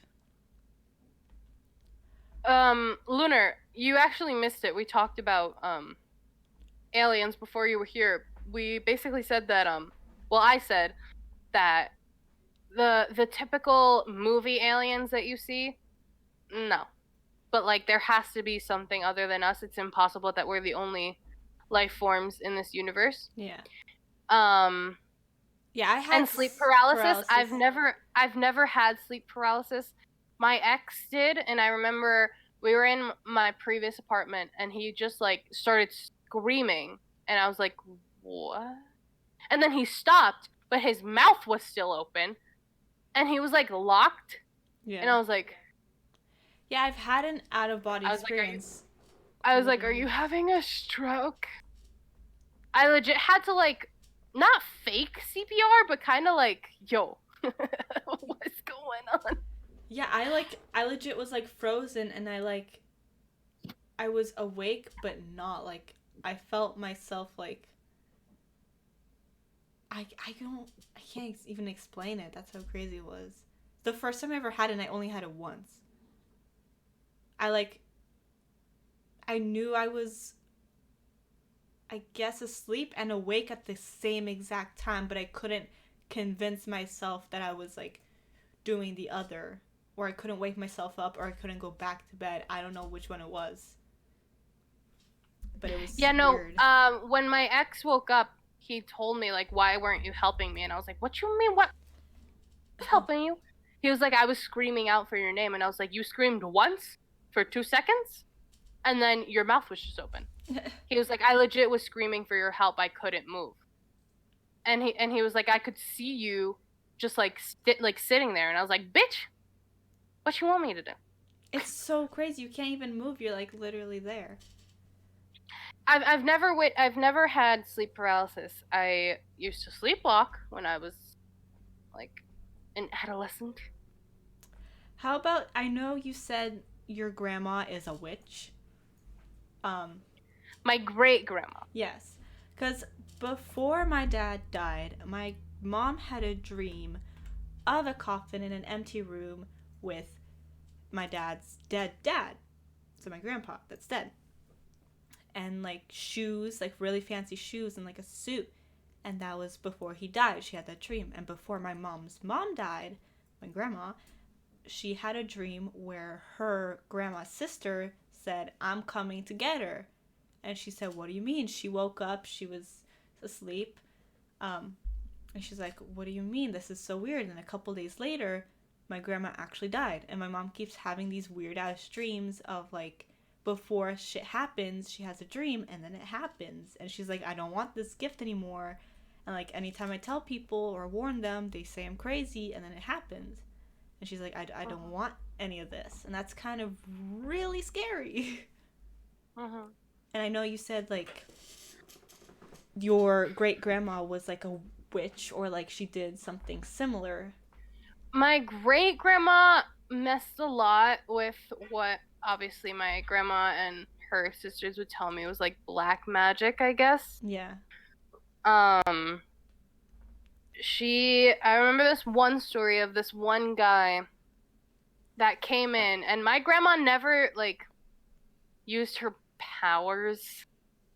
Lunar, you actually missed it. We talked about aliens before you were here. We basically said that well, I said that the typical movie aliens that you see, no. But like there has to be something other than us. It's impossible that we're the only life forms in this universe. yeah. Yeah, I had sleep paralysis. I've never had sleep paralysis. My ex did, and I remember we were in my previous apartment and he just like started screaming and I was like, "What?" And then he stopped, but his mouth was still open and he was like locked. Yeah. And I was like, yeah, I've had an out of body experience. I was like, "Are you having a stroke?" I legit had to like not fake CPR, but kind of like, yo, what's going on? Yeah, I legit was like frozen and I was awake but not like I felt myself like I can't even explain it. That's how crazy it was. The first time I ever had it and I only had it once. I knew I was I guess asleep and awake at the same exact time, but I couldn't convince myself that I was like doing the other, or I couldn't wake myself up, or I couldn't go back to bed. I don't know which one it was, but it was weird. When my ex woke up, he told me like, "Why weren't you helping me?" And I was like, "What you mean? What? Helping you?" He was like, "I was screaming out for your name," and I was like, "You screamed once for 2 seconds, and then your mouth was just open." He was like, "I legit was screaming for your help. I couldn't move." And he was like, "I could see you just like sitting there." And I was like, "Bitch, What you want me to do? It's so crazy. You can't even move. You're like literally there. I've never had sleep paralysis. I used to sleepwalk when I was like an adolescent. How about, I know you said your grandma is a witch. Um, My great grandma. yes. Because before my dad died, my mom had a dream of a coffin in an empty room with my dad's dead dad. So my grandpa that's dead. And like shoes, like really fancy shoes and like a suit. And that was before he died. She had that dream. And before my mom's mom died, my grandma, she had a dream where her grandma's sister said, "I'm coming to get her." And she said, "What do you mean?" She woke up, she was asleep. Um, and she's like, "What do you mean? This is so weird." And a couple days later, my grandma actually died. And my mom keeps having these weird ass dreams of like, before shit happens, she has a dream and then it happens. And she's like, "I don't want this gift anymore." And like, anytime I tell people or warn them, they say I'm crazy and then it happens. And she's like, I don't want any of this. And that's kind of really scary. Mm-hmm. And I know you said like your great grandma was like a witch or like she did something similar. My great grandma messed a lot with what obviously my grandma and her sisters would tell me was like black magic, I guess. Yeah. Um, I remember this one story of this one guy that came in, and my grandma never like used her powers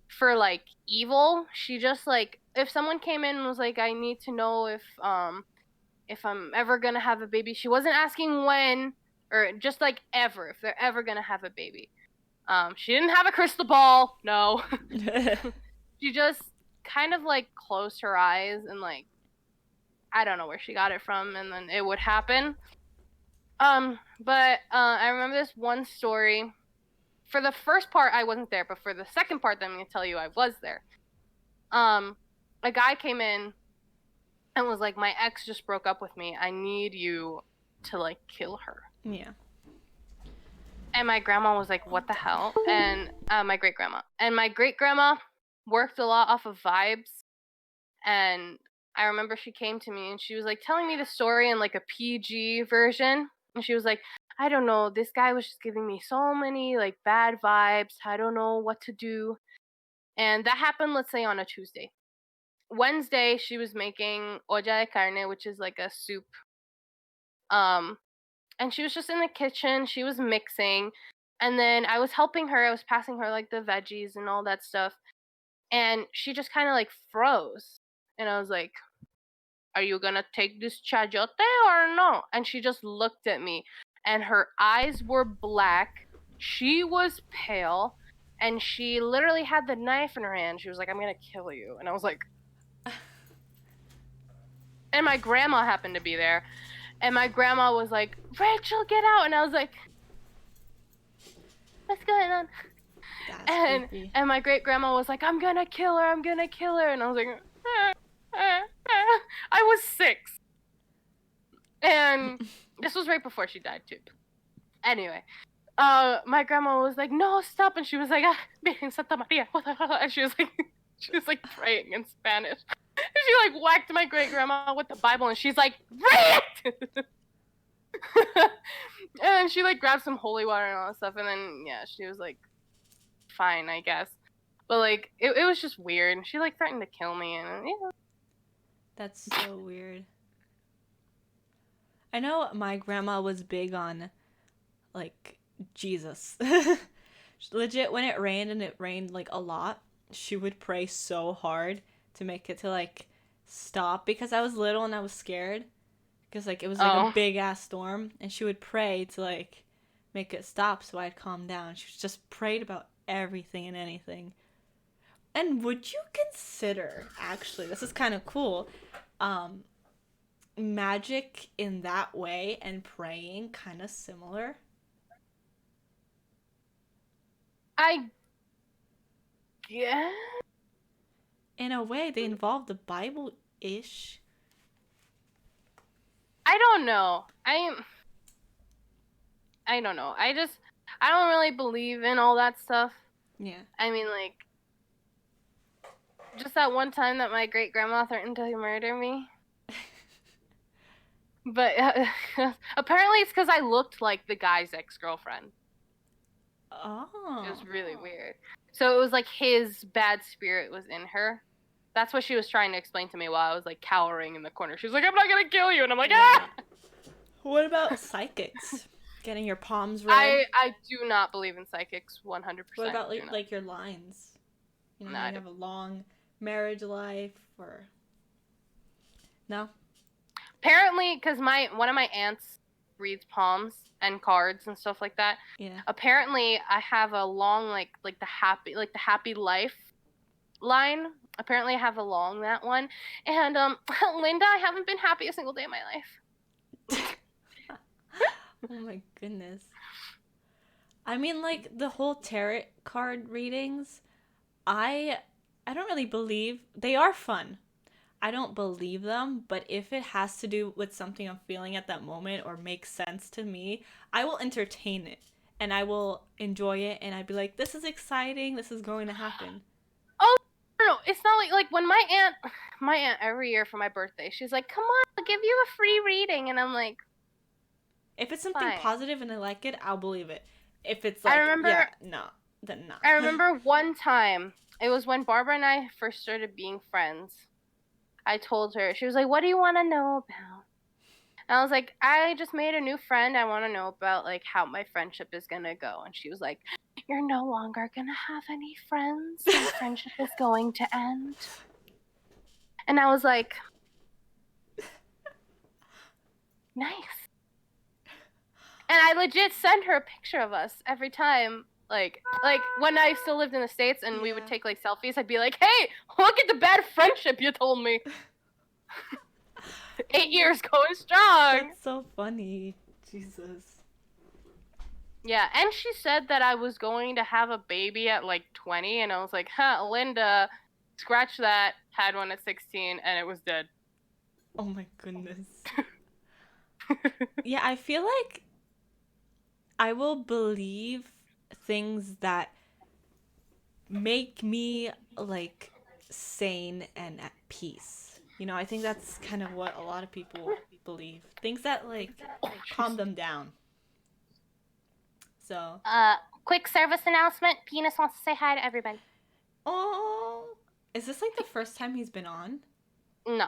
for like evil. She just like if someone came in and was like, I need to know if I'm ever gonna have a baby. She wasn't asking when or just like ever if they're ever gonna have a baby. She didn't have a crystal ball. No. She just kind of like closed her eyes and like I don't know where she got it from and then it would happen. But I remember this one story. For the first part I wasn't there, but for the second part that I'm gonna tell you I was there. Um a guy came in and was like, my ex just broke up with me. I need you to like kill her. Yeah. And my grandma was like, what the hell? And my great grandma. And my great grandma worked a lot off of vibes. And I remember she came to me and she was like telling me the story in like a PG version. And she was like, I don't know, this guy was just giving me so many like bad vibes. I don't know what to do. And that happened, let's say, on a Tuesday. Wednesday, she was making olla de carne, which is like a soup. Um, and she was just in the kitchen. She was mixing. And then I was helping her. I was passing her like the veggies and all that stuff. And she just kind of like froze. And I was like, are you going to take this chayote or no? And she just looked at me. And her eyes were black. She was pale. And she literally had the knife in her hand. She was like, I'm going to kill you. And I was like, and my grandma happened to be there. And my grandma was like, Rachel, get out. And I was like, what's going on? That's creepy. And my great grandma was like, I'm gonna kill her. I'm gonna kill her. And I was like, I was 6. And this was right before she died too. Anyway, my grandma was like, no, stop. And she was like, Virgen Santa Maria. And she was like praying in Spanish. And she like whacked my great grandma with the Bible and she's like, read it! And then she like grabbed some holy water and all that stuff and then yeah, she was like fine, I guess. But like it was just weird. She like threatened to kill me and yeah. That's so weird. I know my grandma was big on like Jesus. Legit, when it rained and it rained like a lot, she would pray so hard to make it to like stop because I was little and I was scared because like it was like a big ass storm and she would pray to like make it stop so I'd calm down. She just prayed about everything and anything. And would you consider, actually, this is kind of cool, magic in that way and praying kind of similar? I yeah. In a way, they involve the Bible-ish. I don't know. I don't know. I don't really believe in all that stuff. Yeah. I mean, like, just that one time that my great grandma threatened to murder me. But apparently it's because I looked like the guy's ex-girlfriend. It Oh. was really weird. So it was like his bad spirit was in her. That's what she was trying to explain to me while I was like cowering in the corner. She was like, "I'm not gonna kill you," and I'm like, Yeah. "Ah!" What about psychics? Getting your palms read? I do not believe in psychics. What 100% about do not. like your lines? You know No, how I you don't. have a long marriage life or no? Apparently, because my one of my aunts reads palms and cards and stuff like that. Yeah. Apparently, I have a long like the happy life line. Apparently, I have along that one. And Linda, I haven't been happy a single day of my life. Oh my goodness. I mean, like the whole tarot card readings, I I don't really believe they are fun. I don't believe them, but if it has to do with something I'm feeling at that moment or makes sense to me, I will entertain it and I will enjoy it and I'd be like, this is exciting, this is going to happen. Oh no, it's not like when my aunt every year for my birthday, she's like, "Come on, I'll give you a free reading," and I'm like, If it's something "Fine." positive and I like it, I'll believe it. If it's I like, yeah, remember no, then I no. remember one time. It was when Barbara and I first started being friends. I told her. She was like, "What do you want to know about?" And I was like, "I just made a new friend. I want to know about like how my friendship is gonna go." And she was like, "You're no longer gonna have any friends. Our friendship is going to end." And I was like, "Nice." And I legit send her a picture of us every time. Like when I still lived in the States and we would Yeah. take like selfies, I'd be like, "Hey, look at the bad friendship you told me. 8 years going strong." That's so funny. Jesus. Yeah, and she said that I was going to have a baby at like 20, and I was like, "Huh, Linda, scratch that." Had one at 16, and it was dead. Oh my goodness. Yeah, I feel like I will believe things that make me like sane and at peace. You know, I think that's kind of what a lot of people believe. Things that like Oh, calm jeez. them down. So, Uh, Quick service announcement. Penis wants to say hi to everybody. oh, is this like the first time he's been on? No.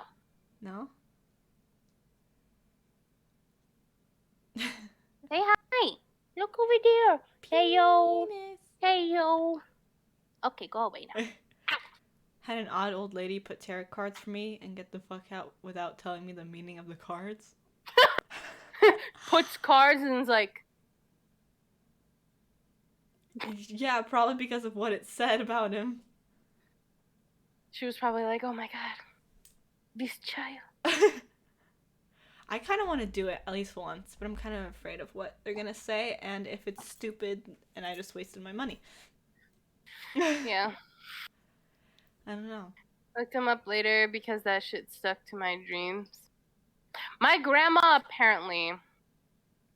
No? Say hi. Look over there. Hey yo. Penis. Hey yo. Okay, go away now. Had an odd old lady put tarot cards for me and get the fuck out without telling me the meaning of the cards. Puts cards and is like, Yeah, probably because of what it said about him. she was probably like, "Oh my god, this child." I kind of want to do it at least once, but I'm kind of afraid of what they're gonna say and if it's stupid and I just wasted my money. Yeah. I don't know. Looked him up later because that shit stuck to my dreams. My grandma apparently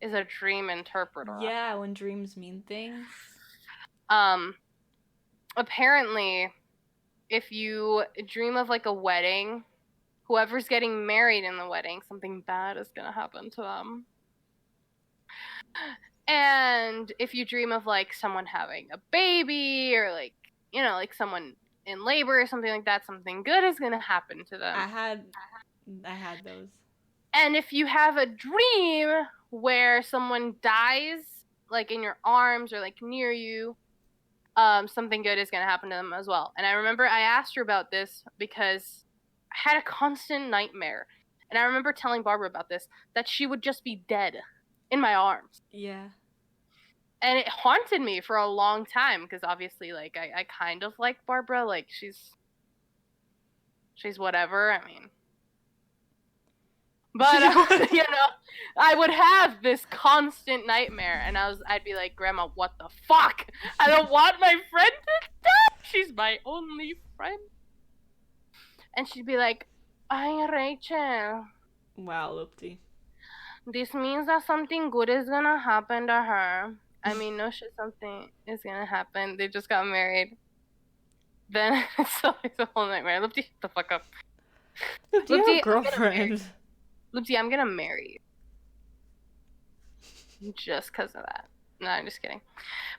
is a dream interpreter. Yeah, when dreams mean things. Um, Apparently, if you dream of like a wedding, whoever's getting married in the wedding, something bad is gonna happen to them. And if you dream of like someone having a baby or like, like someone in labor or something like that, something good is gonna happen to them. I had those. And if you have a dream where someone dies, like in your arms or like near you, something good is gonna happen to them as well. And I remember I asked her about this because I had a constant nightmare. And I remember telling Barbara about this, that she would just be dead in my arms. Yeah. And it haunted me for a long time because obviously like I kind of like Barbara, like she's whatever. I mean, but I would have this constant nightmare, and I'd be like, "Grandma, what the fuck? I don't want my friend to die. She's my only friend." And she'd be like, "Ay, Rachel." Wow, Loopty. This means that something good is gonna happen to her. I mean, no shit, something is gonna happen. They just got married. Then it's always a whole nightmare. Loopty, shut the fuck up. Do you have a Loopty, I'm gonna marry. girlfriend? Loopty, I'm gonna marry you just because of that. No, I'm just kidding.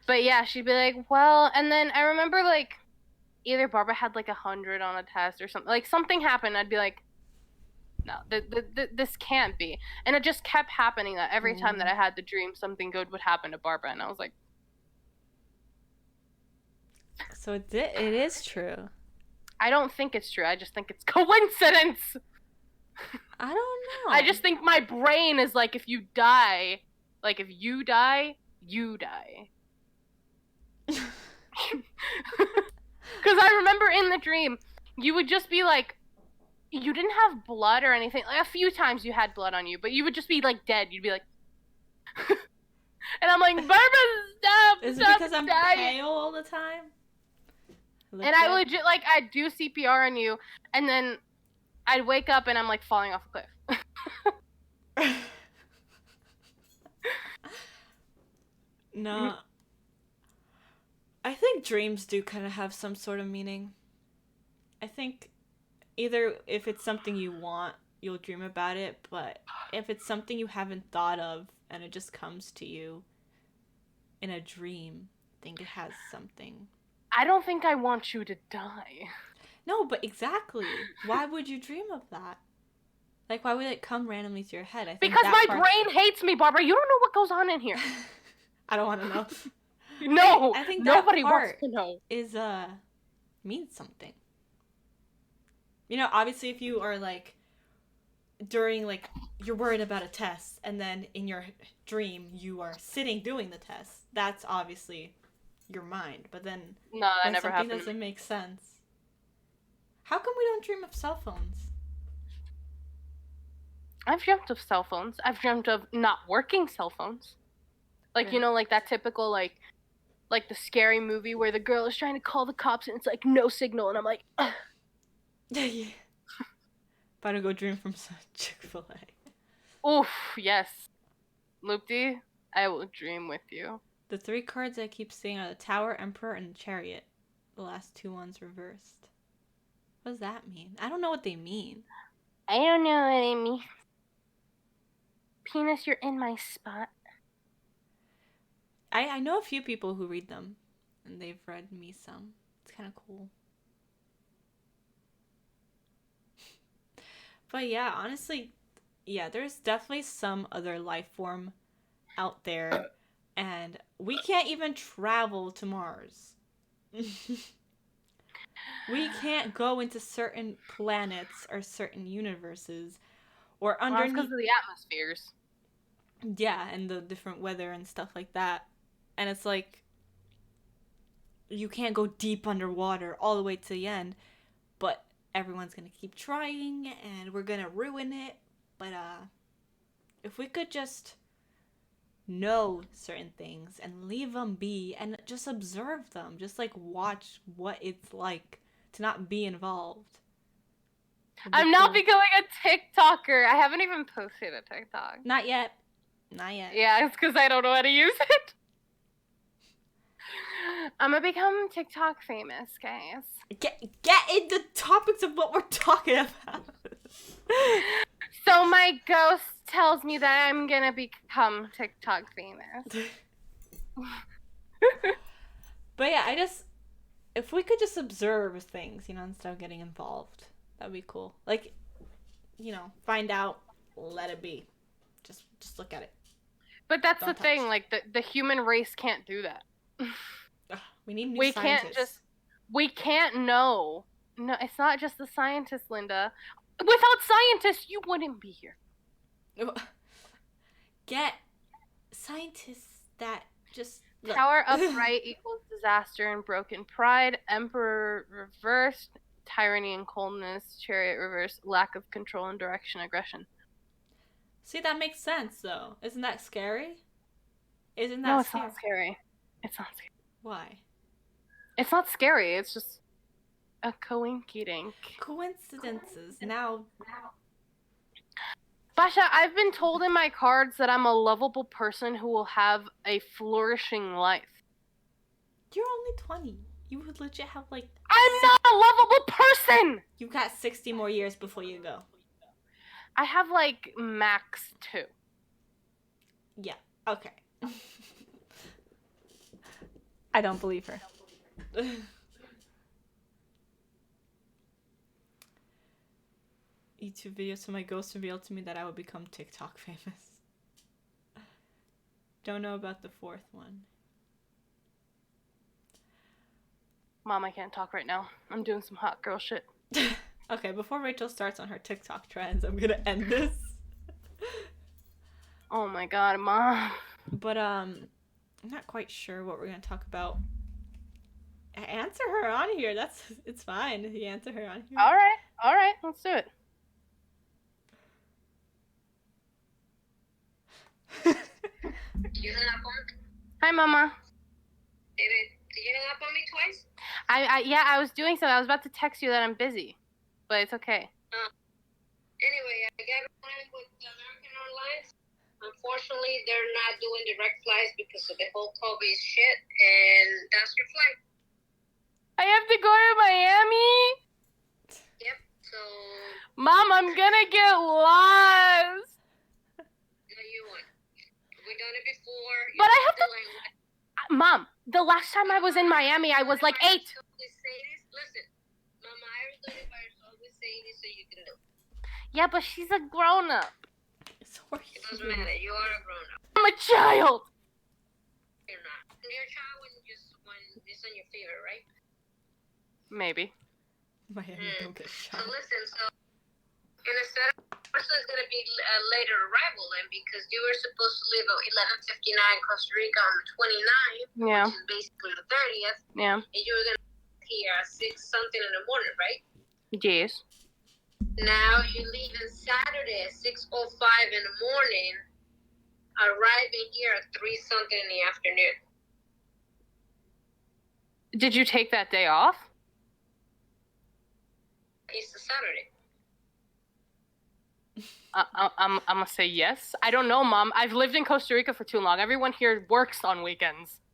But yeah, she'd be like, well, and then I remember like either Barbara had like 100 on a test or something. Like something happened. I'd be like, no, this can't be. And it just kept happening that every time that I had the dream, something good would happen to Barbara, and I was like, So it is true. I don't think it's true. I just think it's coincidence. I don't know. I just think my brain is like, if you die, you die. Because I remember in the dream, you would just be like, you didn't have blood or anything. Like, a few times you had blood on you, but you would just be like dead. You'd be like, and I'm like, Barbara, stop! Is it stop because I'm dying. pale all the time? And I legit, like, I'd do CPR on you, and then I'd wake up and I'm like falling off a cliff. No. I think dreams do kind of have some sort of meaning. I think either if it's something you want, you'll dream about it, but if it's something you haven't thought of and it just comes to you in a dream, I think it has something. I don't think I want you to die. No, but exactly. Why would you dream of that? Like, why would it come randomly to your head? I think because my brain hates me, Barbara. You don't know what goes on in here. I don't want to know. No, I think nobody that part wants to know. Is means something. You know, obviously, if you are like during like you're worried about a test, and then in your dream you are sitting doing the test, that's obviously your mind. But then no, that when never something happened. doesn't make sense. How come we don't dream of cell phones? I've dreamt of cell phones. I've dreamt of not working cell phones. Like, Yeah. you know, like that typical, like the scary movie where the girl is trying to call the cops and it's like no signal, and I'm like, ugh. Yeah. About to go dream from Chick-fil-A. Oof, yes. Loopty, I will dream with you. The 3 cards I keep seeing are the Tower, Emperor, and the Chariot. The last 2 ones reversed. What does that mean? I don't know what they mean. I don't know what I mean. Penis, you're in my spot. I know a few people who read them, and they've read me some. It's kind of cool. But yeah, honestly, yeah, there's definitely some other life form out there, and we can't even travel to Mars. We can't go into certain planets or certain universes or underneath. Well, because of the atmospheres. Yeah, and the different weather and stuff like that. And it's like, you can't go deep underwater all the way to the end, but everyone's gonna keep trying, and we're gonna ruin it. But if we could just know certain things and leave them be and just observe them, just like watch what it's like to not be involved. I'm not becoming a TikToker. I haven't even posted a TikTok. Not yet. Not yet. Yeah, it's because I don't know how to use it. I'm gonna become TikTok famous, guys. Get into topics of what we're talking about. So my ghost tells me that I'm gonna become TikTok famous. But yeah, if we could just observe things, instead of getting involved, that'd be cool. Like, find out, let it be. Just look at it. But that's the thing, like the human race can't do that. We need new scientists. We can't know. No, it's not just the scientists, Linda. Without scientists, you wouldn't be here. Get scientists that just look. Tower upright equals disaster and broken pride. Emperor reversed, tyranny and coldness. Chariot reversed, lack of control and direction, aggression. See, that makes sense, though. Isn't that scary? Isn't that No, it's not scary. It's not scary. Why? It's not scary. It's just a coinkydink. Coincidences. Now. Basha, I've been told in my cards that I'm a lovable person who will have a flourishing life. You're only 20. You would legit have like. I'm not a lovable person! You've got 60 more years before you go. I have like max 2. Yeah. Okay. I don't believe her. YouTube videos so my ghost revealed to me that I would become TikTok famous. Don't know about the 4th one. Mom, I can't talk right now. I'm doing some hot girl shit. Okay, before Rachel starts on her TikTok trends, I'm gonna end this. Oh my god, Mom. But I'm not quite sure what we're gonna talk about. Answer her on here. It's fine if you answer her on here. All right, let's do it. You hung up on me? Hi, Mama. David, did you hang up on me twice? Yeah, I was doing something. I was about to text you that I'm busy, but it's okay. Anyway, I got on with American Airlines. Unfortunately, they're not doing direct flights because of the whole COVID shit, and that's your flight. I have to go to Miami? Yep, so... Mom, I'm gonna get lost. No, you won't. We've done it before. But I have to... Mom, the last time I was in Miami, I was like 8. Listen, Mama Iris done it by herself with Sadie, so you can do it. Yeah, but she's a grown-up. Sorry. It doesn't matter. You are a grown-up. I'm a child. You're not. You're a child when it's on your fever, right? Maybe. Miami don't get shot. So listen, in a setup, person is going to be a later arrival then because you were supposed to leave at 11:59 Costa Rica on the 29th, Yeah. which is basically the 30th, Yeah. and you were going to be here at 6 something in the morning, right? Yes. Now you're leaving Saturday at 6:05 in the morning, arriving here at 3 something in the afternoon. Did you take that day off? It's a Saturday. I'm gonna say yes. I don't know, Mom. I've lived in Costa Rica for too long. Everyone here works on weekends.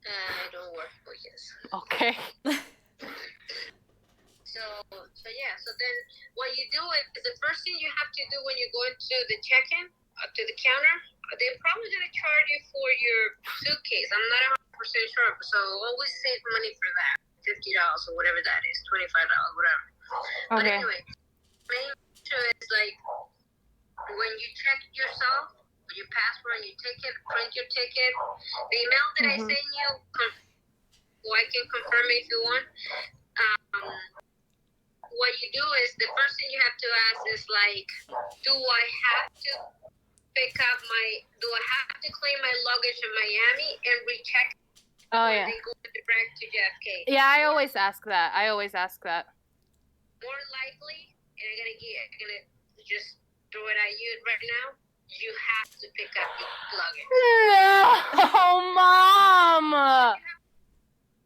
I don't work weekends. Okay. So yeah, so then what you do is the first thing you have to do when you go into the check-in, to the counter, they're probably going to charge you for your suitcase. I'm not 100% sure, so always save money for that. $50 or whatever that is, $25, whatever. But Okay. anyway, main issue is like when you check yourself, your passport and your ticket, print your ticket, the email that I send you, well, I can confirm it if you want. What you do is the first thing you have to ask is like, do I have to claim my luggage in Miami and recheck? Oh yeah. They go direct to JFK. Yeah, I always ask that. More likely, and I'm gonna just throw it at you right now. You have to pick up your luggage. No, Mom.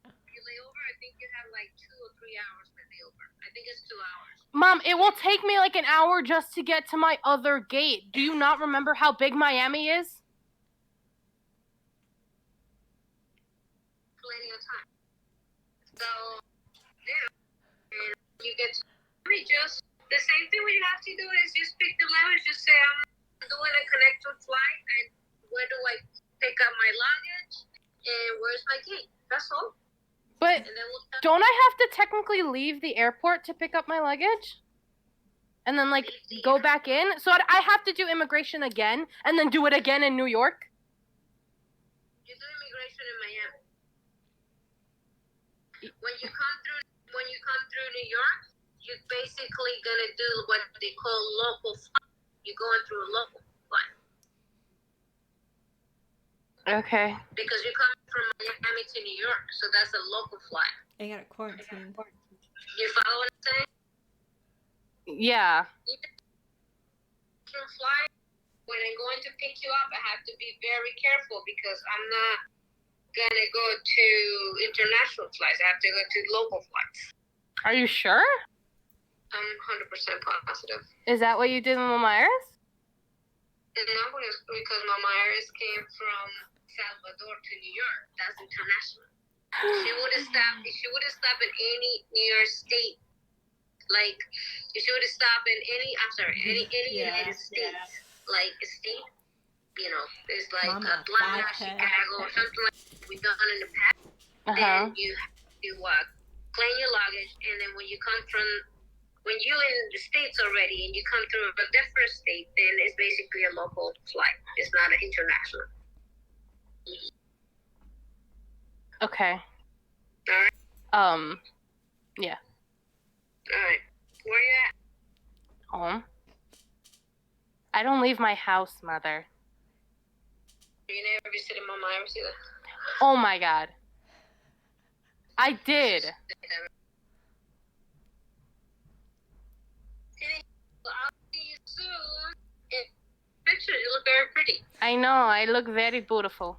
You lay over. I think you have like 2 or 3 hours to lay over. I think it's 2 hours. Mom, it will take me like an hour just to get to my other gate. Do you not remember how big Miami is? Plenty of time. So, yeah. And you get to just the same thing. What you have to do is just pick the luggage. Just say, I'm doing a connecting flight, and where do I pick up my luggage? And where's my gate? That's all. But don't I have to technically leave the airport to pick up my luggage? And then, like, go back in? So I have to do immigration again, and then do it again in New York? You do immigration in Miami. When you come through New York, you're basically gonna do what they call local flight. You're going through a local flight. Okay. Because you're coming from Miami to New York, so that's a local flight. I got a quarantine. You follow what I'm saying? Yeah. You can fly. When I'm going to pick you up, I have to be very careful because I'm not gonna go to international flights. I have to go to local flights. Are you sure? I'm 100% positive. Is that what you did with Mama Iris? No, because Mama Iris came from Salvador to New York. That's international. She would have stopped. She would have stopped in any New York state. Like, she would have stopped in any. I'm sorry, any United States. Like a state. You know, it's like Mama, Atlanta, Chicago, or something like that we've done in the past. Then you have to claim your luggage, and then when you come from, when you're in the States already and you come through a different state, then it's basically a local flight. It's not an international. Okay. Alright. Yeah. Alright. Where you at? Home. I don't leave my house, Mother. You never visited Mama Iris either? Oh my God. I did. Well, I'll see you soon. In pictures, you look very pretty. I know. I look very beautiful.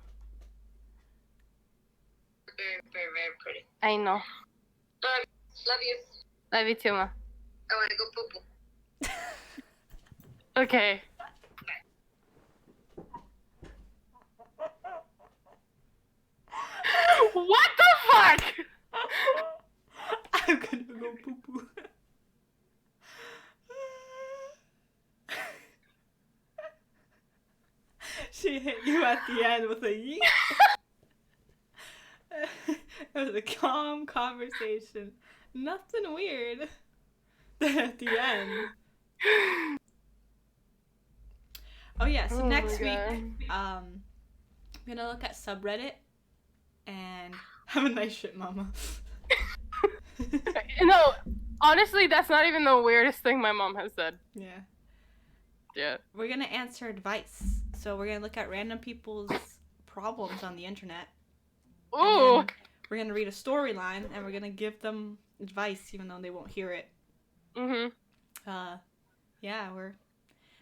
Very, very, very pretty. I know. Love you. Love you too, Ma. I want to go poo-poo. Okay. What the fuck? I'm gonna go poo poo. She hit you at the end with a yeet. It was a calm conversation. Nothing weird. Then at the end. Oh yeah, so next week, I'm gonna look at subreddit and have a nice shit, mama. No, honestly, that's not even the weirdest thing my mom has said. Yeah. Yeah. We're gonna answer advice. So we're gonna look at random people's problems on the internet. Ooh. We're gonna read a storyline and we're gonna give them advice even though they won't hear it. Mhm. Yeah,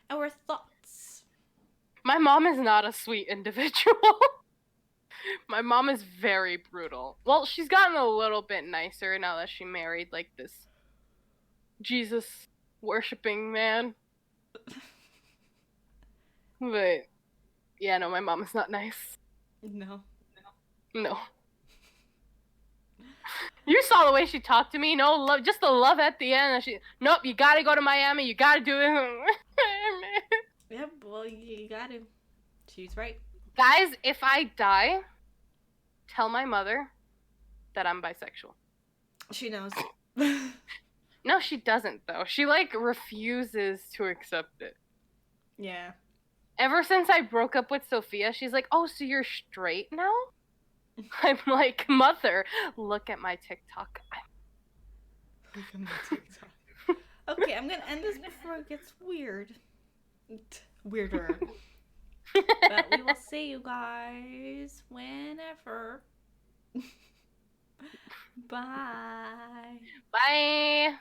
our thoughts. My mom is not a sweet individual. My mom is very brutal. Well, she's gotten a little bit nicer now that she married like this Jesus worshipping man. But yeah, no, my mom is not nice. No. No. You saw the way she talked to me. No love, just the love at the end. And nope, you gotta go to Miami. You gotta do it. Yep, well, you gotta. She's right. Guys, if I die, tell my mother that I'm bisexual. She knows. No, she doesn't, though. She, like, refuses to accept it. Yeah. Ever since I broke up with Sophia, she's like, oh, so you're straight now? I'm like, mother, look at my TikTok. Look at my TikTok. Okay, I'm gonna end this before it gets weird. Weirder. But we will see you guys whenever. Bye. Bye.